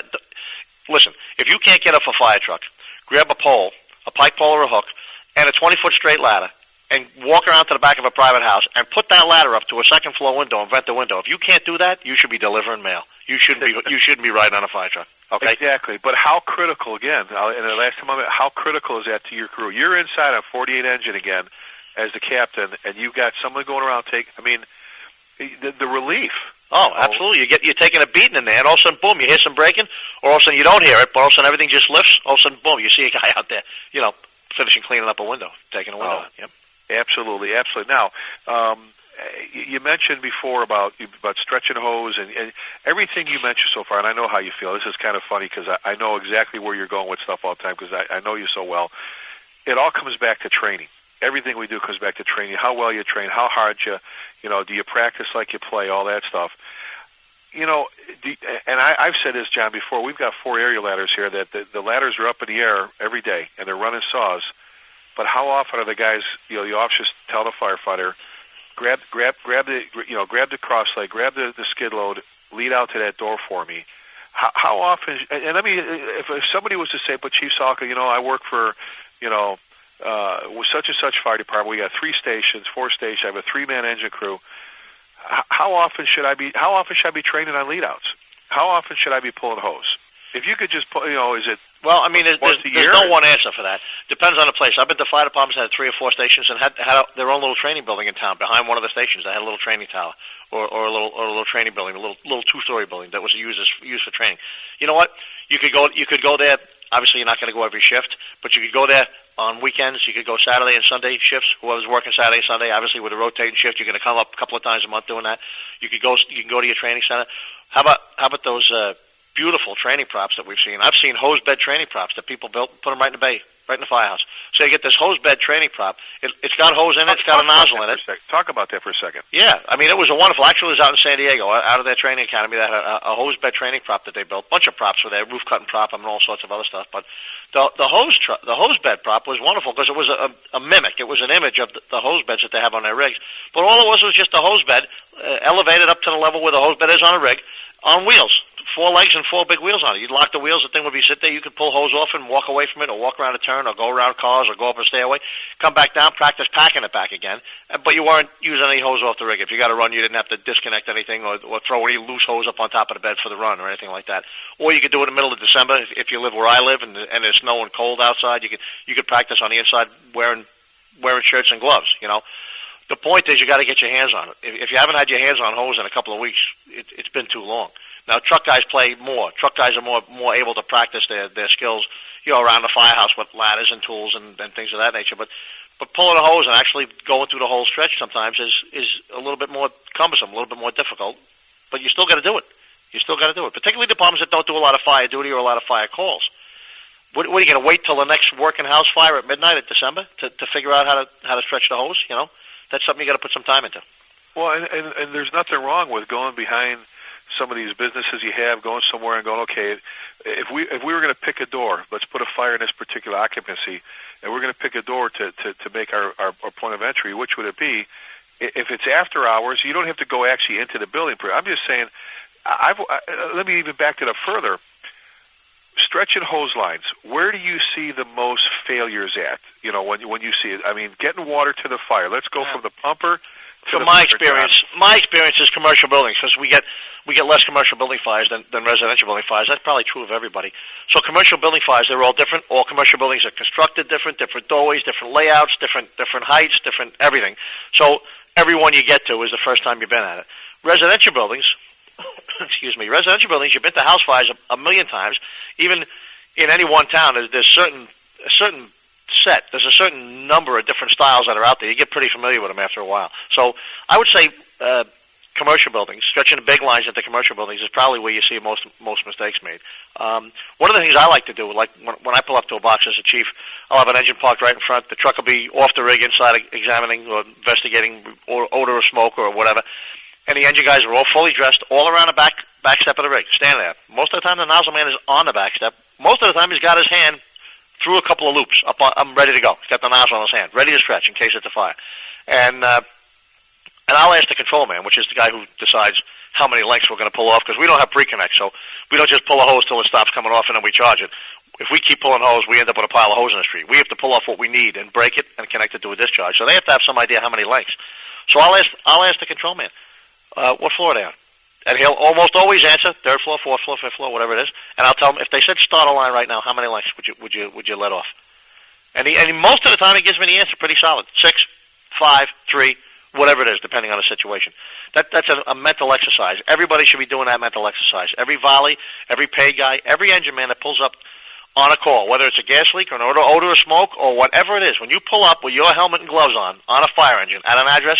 Listen, if you can't get up a fire truck, grab a pole, a pike pole or a hook, and a 20-foot straight ladder, and walk around to the back of a private house and put that ladder up to a second-floor window and vent the window. If you can't do that, you should be delivering mail. You shouldn't be riding on a fire truck. Okay? Exactly. But how critical, again, and the last time how critical is that to your crew? You're inside a 48 engine again as the captain, and you've got someone going around the relief. Oh, absolutely. You're taking a beating in there, and all of a sudden, boom, you hear some braking, or all of a sudden you don't hear it, but all of a sudden everything just lifts. All of a sudden, boom, you see a guy out there, finishing cleaning up a window, taking a window out. Yep. Absolutely. Now, you mentioned before about stretching hose and everything you mentioned so far, and I know how you feel. This is kind of funny because I know exactly where you're going with stuff all the time because I know you so well. It all comes back to training. Everything we do comes back to training. How well you train, how hard do you practice like you play, all that stuff. And I've said this, John, before. We've got 4 area ladders here that the ladders are up in the air every day, and they're running saws. But how often are the guys, the officers tell the firefighter, grab the cross leg, grab the skid load, lead out to that door for me. How often? And let me, if somebody was to say, but Chief Salka, I work for, with such and such fire department. We got 3 stations, 4 stations. I have a 3-man engine crew. How often should I be training on lead outs? How often should I be pulling hose? If you could just put, is it? Well, I mean, there's no one answer for that. Depends on the place. I've been to fire departments that had 3 or 4 stations and had their own little training building in town behind one of the stations. They had a little training tower or a little training building, a little 2-story building that was used for training. You know what? You could go there. Obviously, you're not going to go every shift, but you could go there on weekends. You could go Saturday and Sunday shifts. Whoever's working Saturday and Sunday, obviously with a rotating shift, you're going to come up a couple of times a month doing that. You can go to your training center. How about those beautiful training props that we've seen? I've seen hose bed training props that people built, put them right in the bay, right in the firehouse. So you get this hose bed training prop. It's got hose in it. It's got a nozzle in it. Talk about that for a second. Yeah, I mean, it was a wonderful. Actually, it was out in San Diego, out of their training academy. They had a hose bed training prop that they built. Bunch of props for their roof cutting prop and all sorts of other stuff. But the hose bed prop was wonderful because it was a mimic. It was an image of the hose beds that they have on their rigs. But all it was just a hose bed elevated up to the level where the hose bed is on a rig on wheels. 4 legs and 4 big wheels on it. You'd lock the wheels, the thing would be sit there. You could pull hose off and walk away from it, or walk around a turn, or go around cars, or go up a stairway, come back down, practice packing it back again. But you weren't using any hose off the rig. If you got to run, you didn't have to disconnect anything or throw any loose hose up on top of the bed for the run or anything like that. Or you could do it in the middle of December if you live where I live and there's snow and cold outside. You could practice on the inside wearing shirts and gloves. You know. The point is you got to get your hands on it. If you haven't had your hands on hose in a couple of weeks, it's been too long. Now, truck guys play more. Truck guys are more able to practice their skills, around the firehouse with ladders and tools and things of that nature. But pulling a hose and actually going through the whole stretch sometimes is a little bit more cumbersome, a little bit more difficult. But you still got to do it. You still got to do it, particularly departments that don't do a lot of fire duty or a lot of fire calls. What are you going to wait till the next working house fire at midnight at December to figure out how to stretch the hose? That's something you got to put some time into. Well, and there's nothing wrong with going behind some of these businesses you have, going somewhere and going, okay, if we were going to pick a door, let's put a fire in this particular occupancy, and we're going to pick a door to make our point of entry, which would it be? If it's after hours, you don't have to go actually into the building. I'm just saying, let me even back it up further. Stretching hose lines, where do you see the most failures at? When you see it, I mean, getting water to the fire. Let's go from the pumper. From my experience is commercial buildings, because we get less commercial building fires than residential building fires. That's probably true of everybody. So commercial building fires, they're all different. All commercial buildings are constructed different doorways, different layouts, different heights, different everything. So every one you get to is the first time you've been at it. Residential buildings, you've been to house fires a million times. Even in any one town, there's a certain set. There's a certain number of different styles that are out there. You get pretty familiar with them after a while. So I would say commercial buildings, stretching the big lines into commercial buildings is probably where you see most mistakes made. One of the things I like to do, like when I pull up to a box as a chief, I'll have an engine parked right in front. The truck will be off the rig inside examining or investigating odor or smoke or whatever. And the engine guys are all fully dressed all around the back step of the rig, standing there. Most of the time the nozzle man is on the back step. Most of the time he's got his hand through a couple of loops. I'm ready to go. He's got the nozzle on his hand, ready to stretch in case it's a fire. And I'll ask the control man, which is the guy who decides how many lengths we're going to pull off, because we don't have pre-connect, so we don't just pull a hose till it stops coming off and then we charge it. If we keep pulling hose, we end up with a pile of hose in the street. We have to pull off what we need and break it and connect it to a discharge. So they have to have some idea how many lengths. So I'll ask the control man, what floor are they on? And he'll almost always answer 3rd floor, 4th floor, 5th floor, whatever it is. And I'll tell him, if they said start a line right now, how many lengths would you let off? And most of the time he gives me the answer pretty solid. 6, 5, 3, whatever it is, depending on the situation. That's a mental exercise. Everybody should be doing that mental exercise. Every volley, every pay guy, every engine man that pulls up on a call, whether it's a gas leak or an odor or smoke or whatever it is, when you pull up with your helmet and gloves on a fire engine at an address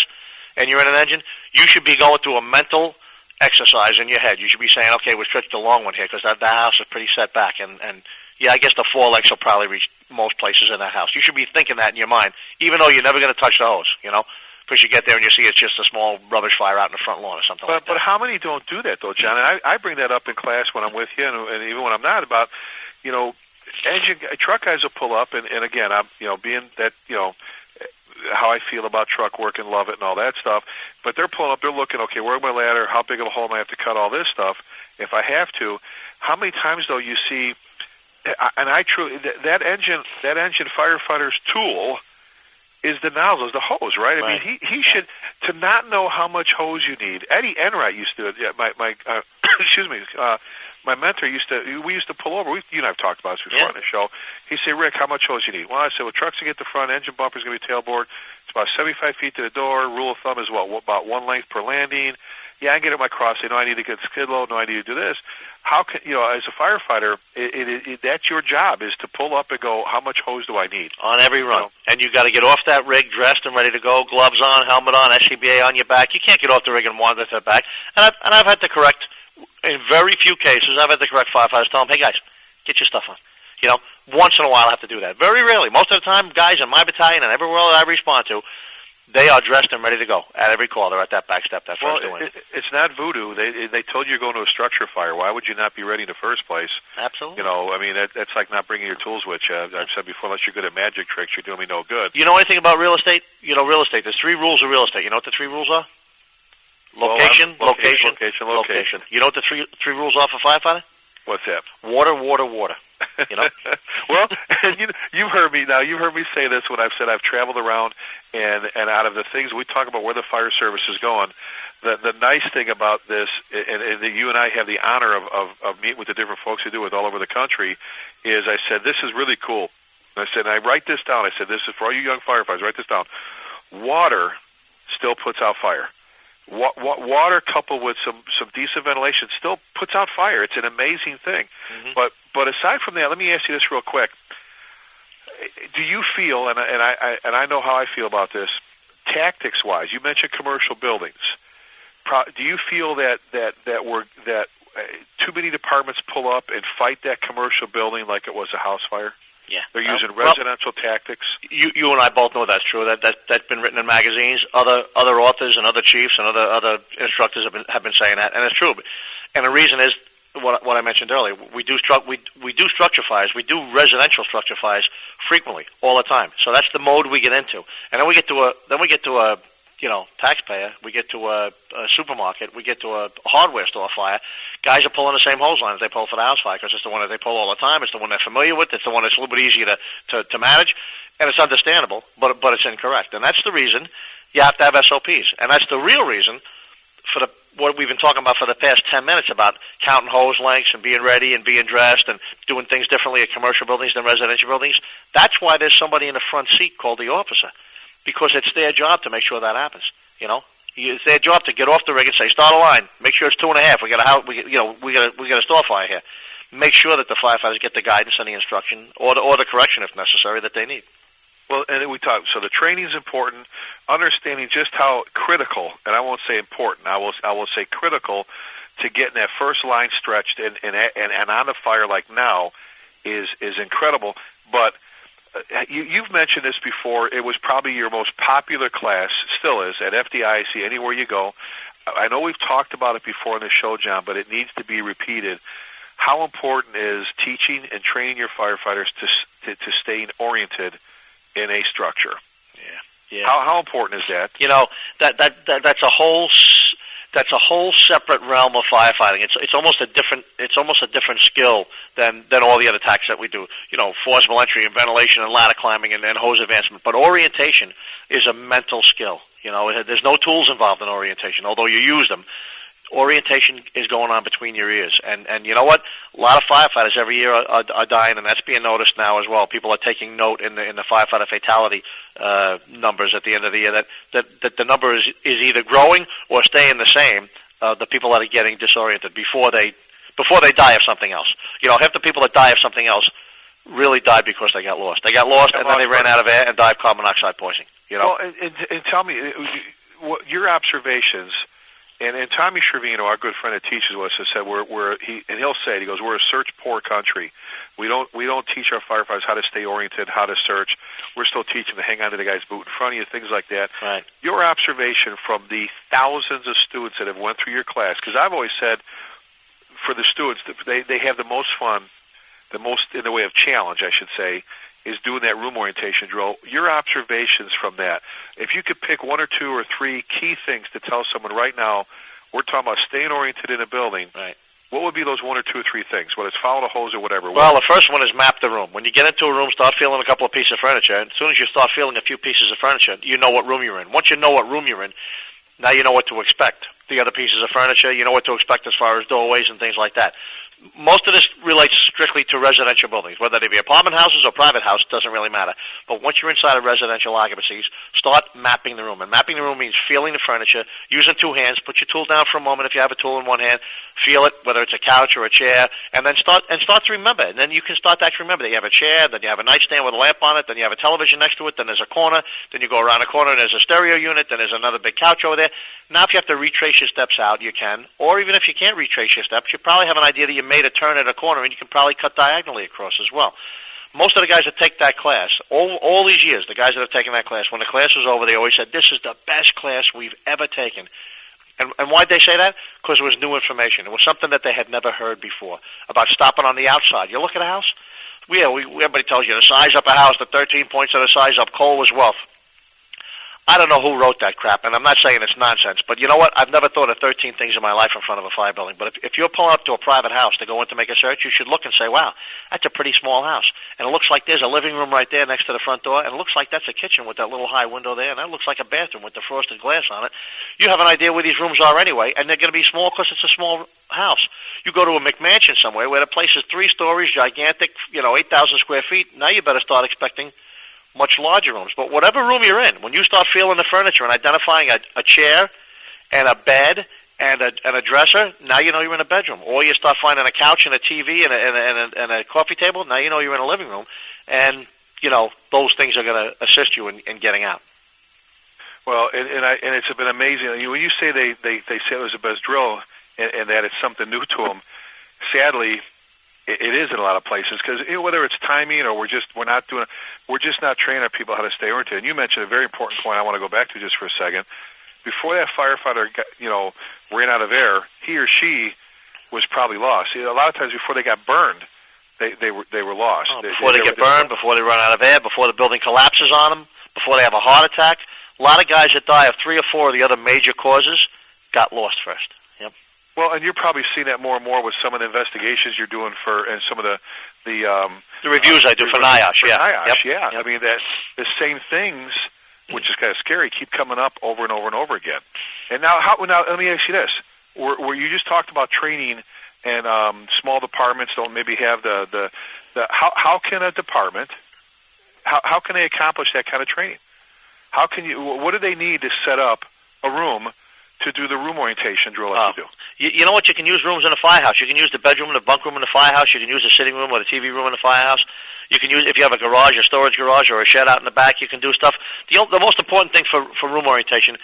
and you're in an engine, you should be going through a mental exercise in your head. You should be saying, okay, we're stretched a long one here because that house is pretty set back. And yeah, I guess the 4 lengths will probably reach most places in that house. You should be thinking that in your mind, even though you're never going to touch the hose, because you get there and you see it's just a small rubbish fire out in the front lawn or something like that. But how many don't do that, though, John? And I bring that up in class when I'm with you and even when I'm not about, truck guys will pull up, and again, I'm, being that, how I feel about truck work and love it and all that stuff. But they're pulling up, they're looking, okay, where's my ladder? How big of a hole am I have to cut all this stuff if I have to? How many times, though, you see, and I truly, that engine firefighter's tool is the nozzle, is the hose, right? I mean, he should, to not know how much hose you need. Eddie Enright used to, my mentor we used to pull over. You and I have talked about this before on the show. He'd say, Rick, how much hose you need? Well, I said, trucks to get the front, engine bumper's going to be tailboard. It's about 75 feet to the door. Rule of thumb is about 1 length per landing. Yeah, I get at my cross. No, I need to get skid low. No, I need to do this. How can as a firefighter, that's your job, is to pull up and go, how much hose do I need on every run? And you got to get off that rig dressed and ready to go, gloves on, helmet on, SCBA on your back. You can't get off the rig and wander to the back. And I've had to correct, in very few cases, I've had to correct firefighters, tell them, hey guys, get your stuff on. Once in a while I have to do that. Very rarely. Most of the time, guys in my battalion and everywhere that I respond to, they are dressed and ready to go at every call. They're at that back step, that first doing. It's not voodoo. They told you you're going to a structure fire. Why would you not be ready in the first place? Absolutely. That's like not bringing your tools with you. I've said before, unless you're good at magic tricks, you're doing me no good. You know anything about real estate? Real estate. There's 3 rules of real estate. You know what the 3 rules are? Location. You know what the three rules are for firefighter? What's that? Water. Well, and you've heard me now. You've heard me say this when I've said I've traveled around, and out of the things we talk about where the fire service is going, the nice thing about this, and that you and I have the honor of meeting with the different folks who do it all over the country, is I said, this is really cool. And I said, and I write this down. I said, this is for all you young firefighters. Write this down. Water still puts out fire. Water coupled with some decent ventilation still puts out fire. It's an amazing thing. Mm-hmm. But aside from that, let me ask you this real quick. Do you feel, and I know how I feel about this, tactics wise? You mentioned commercial buildings. Do you feel that too many departments pull up and fight that commercial building like it was a house fire? Yeah, they're using residential tactics. You and I both know that's true. That's been written in magazines. Other authors and other chiefs and other instructors have been saying that, and it's true. And the reason is what I mentioned earlier. We do structure fires. We do residential structure fires frequently, all the time. So that's the mode we get into. And then we get to a taxpayer. We get to a supermarket. We get to a hardware store fire. Guys are pulling the same hose line as they pull for the house fire because it's the one that they pull all the time. It's the one they're familiar with. It's the one that's a little bit easier to manage, and it's understandable, but it's incorrect. And that's the reason you have to have SOPs. And that's the real reason for what we've been talking about for the past 10 minutes about counting hose lengths and being ready and being dressed and doing things differently at commercial buildings than residential buildings. That's why there's somebody in the front seat called the officer, because it's their job to make sure that happens. It's their job to get off the rig and say, start a line. Make sure it's 2.5. We got a store fire here. Make sure that the firefighters get the guidance and the instruction or the correction, if necessary, that they need. Well, and we talk. So the training is important. Understanding just how critical, and I won't say important. I will say critical to getting that first line stretched and on the fire like now is incredible. But you've mentioned this before. It was probably your most popular class, still is, at FDIC, anywhere you go. I know we've talked about it before on the show, John, but it needs to be repeated. How important is teaching and training your firefighters to staying oriented in a structure? Yeah. How important is that? That's a whole separate realm of firefighting. It's almost a different skill than all the other tasks that we do. Forcible entry and ventilation and ladder climbing and hose advancement. But orientation is a mental skill. There's no tools involved in orientation, although you use them. Orientation is going on between your ears, and you know what? A lot of firefighters every year are dying, and that's being noticed now as well. People are taking note in the firefighter fatality numbers at the end of the year that the number is either growing or staying the same. The people that are getting disoriented before they die of something else. Half the people that die of something else really died because they got lost. They got lost, and then they ran out of air and died of carbon monoxide poisoning. Well, and tell me what your observations. And Tommy Schervino, our good friend that teaches us, has said he'll say it. He goes, we're a search poor country. We don't teach our firefighters how to stay oriented, how to search. We're still teaching to hang on to the guy's boot in front of you, things like that. Right. Your observation from the thousands of students that have went through your class, because I've always said for the students they have the most fun, the most in the way of challenge, I should say, is doing that room orientation drill. Your observations from that, if you could pick 1 or 2 or 3 key things to tell someone right now, we're talking about staying oriented in a building. Right. What would be those 1 or 2 or 3 things? Whether it's follow the hose or whatever. Well, the first one is map the room. When you get into a room, start feeling a couple of pieces of furniture. And as soon as you start feeling a few pieces of furniture, you know what room you're in. Once you know what room you're in, now you know what to expect. The other pieces of furniture, you know what to expect as far as doorways and things like that. most of this relates strictly to residential buildings, whether they be apartment houses or private houses, doesn't really matter. But once you're inside of residential occupancies, start mapping the room. And mapping the room means feeling the furniture, using two hands. Put your tool down for a moment if you have a tool in one hand. Feel it, whether it's a couch or a chair, and then start to remember. And then you can start to actually remember that you have a chair, then you have a nightstand with a lamp on it, then you have a television next to it, then there's a corner, then you go around a corner and there's a stereo unit, then there's another big couch over there. Now if you have to retrace your steps out, you can. Or even if you can't retrace your steps, you probably have an idea that you made a turn at a corner and you can probably cut diagonally across as well. Most of the guys that take that class, all these years, the guys that have taken that class, when the class was over, they always said, this is the best class we've ever taken. And why'd they say that? Because it was new information. It was something that they had never heard before about stopping on the outside. You look at a house, everybody tells you to size up a house, the 13 points of the size up, coal is wealth. I don't know who wrote that crap, and I'm not saying it's nonsense, but you know what? I've never thought of 13 things in my life in front of a fire building. But if you're pulling up to a private house to go in to make a search, you should look and say, wow, that's a pretty small house. And it looks like there's a living room right there next to the front door, and it looks like that's a kitchen with that little high window there, and that looks like a bathroom with the frosted glass on it. You have an idea where these rooms are anyway, and they're going to be small because it's a small house. You go to a McMansion somewhere where the place is 3 stories, gigantic, 8,000 square feet. Now you better start expecting much larger rooms. But whatever room you're in, when you start feeling the furniture and identifying a chair and a bed and a dresser, now you know you're in a bedroom. Or you start finding a couch and a TV and a coffee table, now you know you're in a living room. And, those things are going to assist you in getting out. Well, and it's been amazing. When you say they say it was the best drill and that it's something new to them, sadly, it is in a lot of places because whether it's timing or we're just not training our people how to stay oriented. And you mentioned a very important point I want to go back to just for a second. Before that firefighter ran out of air, he or she was probably lost. A lot of times before they got burned, they were lost. Before they get burned, before they run out of air, before the building collapses on them, before they have a heart attack. A lot of guys that die of 3 or 4 of the other major causes got lost first. Yep. Well, and you're probably seeing that more and more with some of the investigations you're doing and some of the reviews I do for NIOSH. NIOSH, Yep. yeah. Yep. I mean, that the same things, which is kind of scary, keep coming up over and over and over again. And now let me ask you this: where you just talked about training and small departments don't maybe have the how can a department how can they accomplish that kind of training? How can what do they need to set up a room to do the room orientation drill like you do? You know what? You can use rooms in a firehouse. You can use the bedroom and the bunk room in the firehouse. You can use the sitting room or the TV room in the firehouse. You can use, if you have a garage, a storage garage, or a shed out in the back, you can do stuff. The most important thing for room orientation,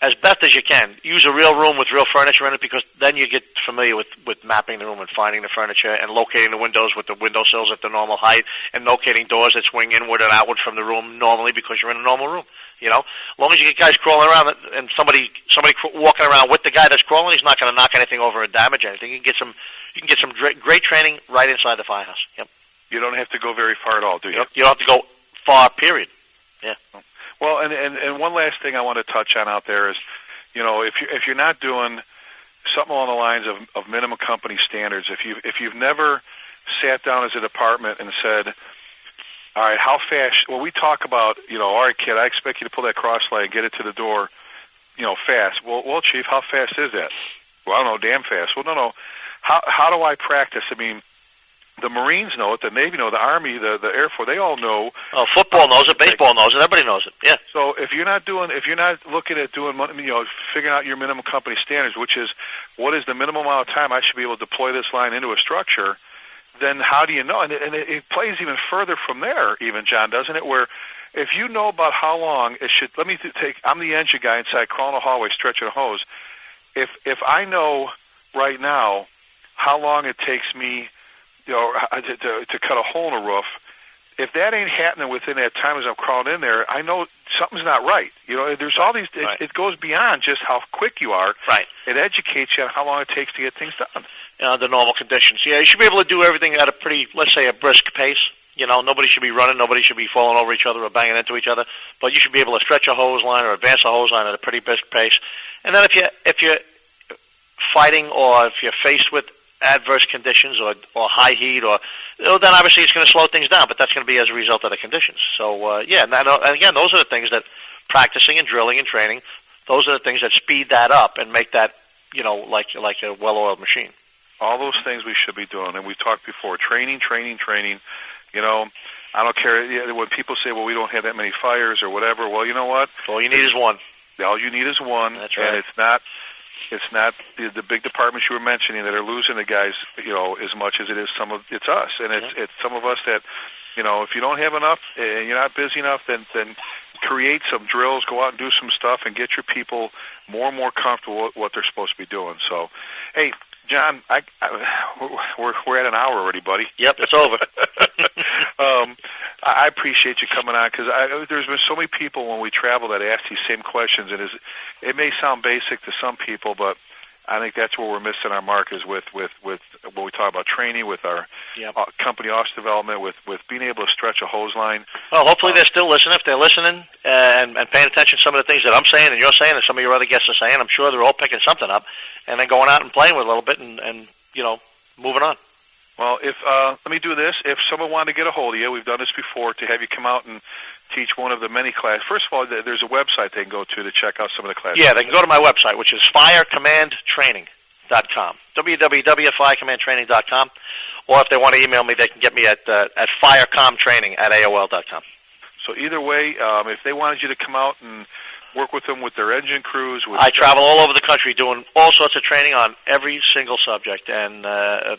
as best as you can, use a real room with real furniture in it, because then you get familiar with mapping the room and finding the furniture and locating the windows with the window sills at the normal height and locating doors that swing inward and outward from the room normally because you're in a normal room. As long as you get guys crawling around and somebody walking around with the guy that's crawling, he's not going to knock anything over or damage anything. You can get some great training right inside the firehouse. Yep. You don't have to go very far at all, do you? You don't have to go far. Period. Yeah. Well, and one last thing I want to touch on out there is, if you're not doing something along the lines of minimum company standards, if you've never sat down as a department and said, all right, how fast? Well, we talk about, all right, kid, I expect you to pull that cross leg, get it to the door, fast. Well, Chief, how fast is that? Well, I don't know, damn fast. Well, no. How do I practice? I mean, the Marines know it, the Navy know it, the Army, the Air Force, they all know. Oh, football knows it, baseball knows it, everybody knows it. Yeah. So if you're not looking at doing, figuring out your minimum company standards, which is what is the minimum amount of time I should be able to deploy this line into a structure, then how do you know? And it plays even further from there, even, John, doesn't it? Where if you know about how long it should, I'm the engine guy inside, crawling a hallway, stretching a hose. If I know right now how long it takes me, to cut a hole in a roof, if that ain't happening within that time as I'm crawling in there, I know something's not right. There's all these. Right. It goes beyond just how quick you are. Right. It educates you on how long it takes to get things done. The normal conditions. Yeah, you should be able to do everything at a pretty, let's say, a brisk pace. Nobody should be running, nobody should be falling over each other or banging into each other, but you should be able to stretch a hose line or advance a hose line at a pretty brisk pace. And then if you're fighting or if you're faced with adverse conditions or high heat then obviously it's going to slow things down, but that's going to be as a result of the conditions. So, and again, those are the things that practicing and drilling and training, those are the things that speed that up and make that, like a well-oiled machine. All those things we should be doing. And we talked before, training. You know, I don't care when people say, well, we don't have that many fires or whatever. Well, you know what? All you need is one. All you need is one. That's right. And it's not the big departments you were mentioning that are losing the guys, you know, as much as it is it's us. And it's some of us that, you know, if you don't have enough and you're not busy enough, then create some drills, go out and do some stuff, and get your people more and more comfortable with what they're supposed to be doing. So, hey, John, we're at an hour already, buddy. Yep, it's over. I appreciate you coming on because there's been so many people when we travel that ask these same questions, and it may sound basic to some people, but I think that's where we're missing our mark is with when we talk about training, with our company ops development, with being able to stretch a hose line. Well, hopefully they're still listening. If they're listening and paying attention to some of the things that I'm saying and you're saying and some of your other guests are saying, I'm sure they're all picking something up and then going out and playing with it a little bit and you know, moving on. Well, let me do this. If someone wanted to get a hold of you, we've done this before, to have you come out and teach one of the many classes. First of all, there's a website they can go to check out some of the classes. Yeah, they can go to my website, which is firecommandtraining.com, www.firecommandtraining.com, or if they want to email me, they can get me at firecomtraining@aol.com. So either way, if they wanted you to come out and work with them with their engine crews. I travel all over the country doing all sorts of training on every single subject, and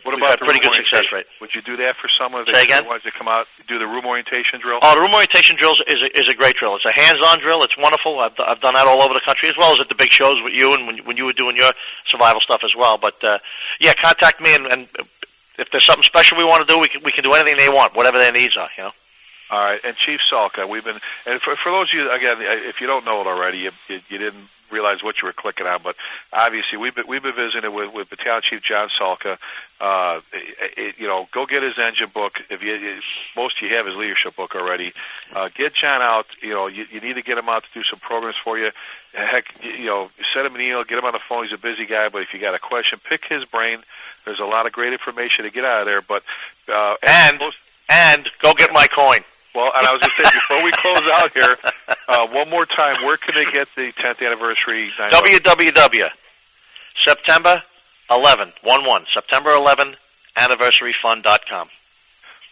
we've had pretty good success rate. Would you do that for someone? Say again? Wanted to come out do the room orientation drill? Oh, the room orientation drill is a great drill. It's a hands-on drill. It's wonderful. I've done that all over the country, as well as at the big shows with you and when you were doing your survival stuff as well. But yeah, contact me, and if there's something special we want to do, we can do anything they want, whatever their needs are. You know. All right, and Chief Salka, we've been, and for those of you, again, if you don't know it already, you didn't realize what you were clicking on, but obviously we've been visiting with Battalion Chief John Salka. You know, go get his engine book. Most of you have his leadership book already. Get John out. You know, you need to get him out to do some programs for you. Heck, you know, send him an email, get him on the phone. He's a busy guy, but if you got a question, pick his brain. There's a lot of great information to get out of there. But and go get my coin. Well, and I was going to say, before we close out here, one more time, where can they get the 10th anniversary? September11anniversaryfund.com.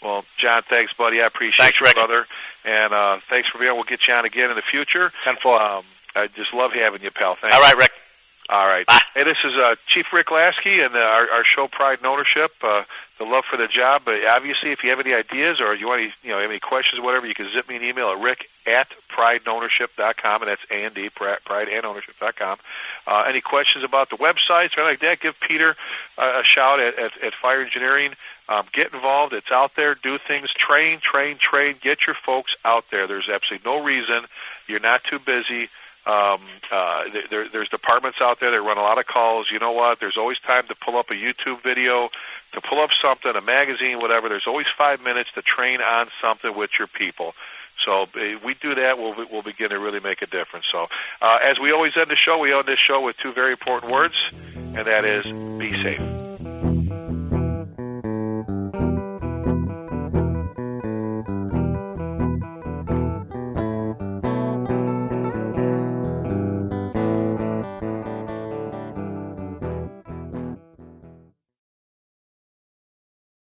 Well, John, thanks, buddy. I appreciate you, brother. And thanks for being on. We'll get you on again in the future. 10-4. I just love having you, pal. Thanks. All right, Rick. All right. Bye. Hey, this is Chief Rick Lasky and our show Pride and Ownership, the love for the job. But obviously, if you have any ideas or you want to, have any questions or whatever, you can zip me an email at rick@prideandownership.com, and that's A&D, prideandownership.com. Any questions about the websites or anything like that, give Peter a shout at Fire Engineering. Get involved. It's out there. Do things. Train. Get your folks out there. There's absolutely no reason. You're not too busy. There's departments out there that run a lot of calls. You know what? There's always time to pull up a YouTube video, to pull up something, a magazine, whatever. There's always 5 minutes to train on something with your people. So if we do that, we'll begin to really make a difference. So as we always end the show, we end this show with two very important words, and that is be safe.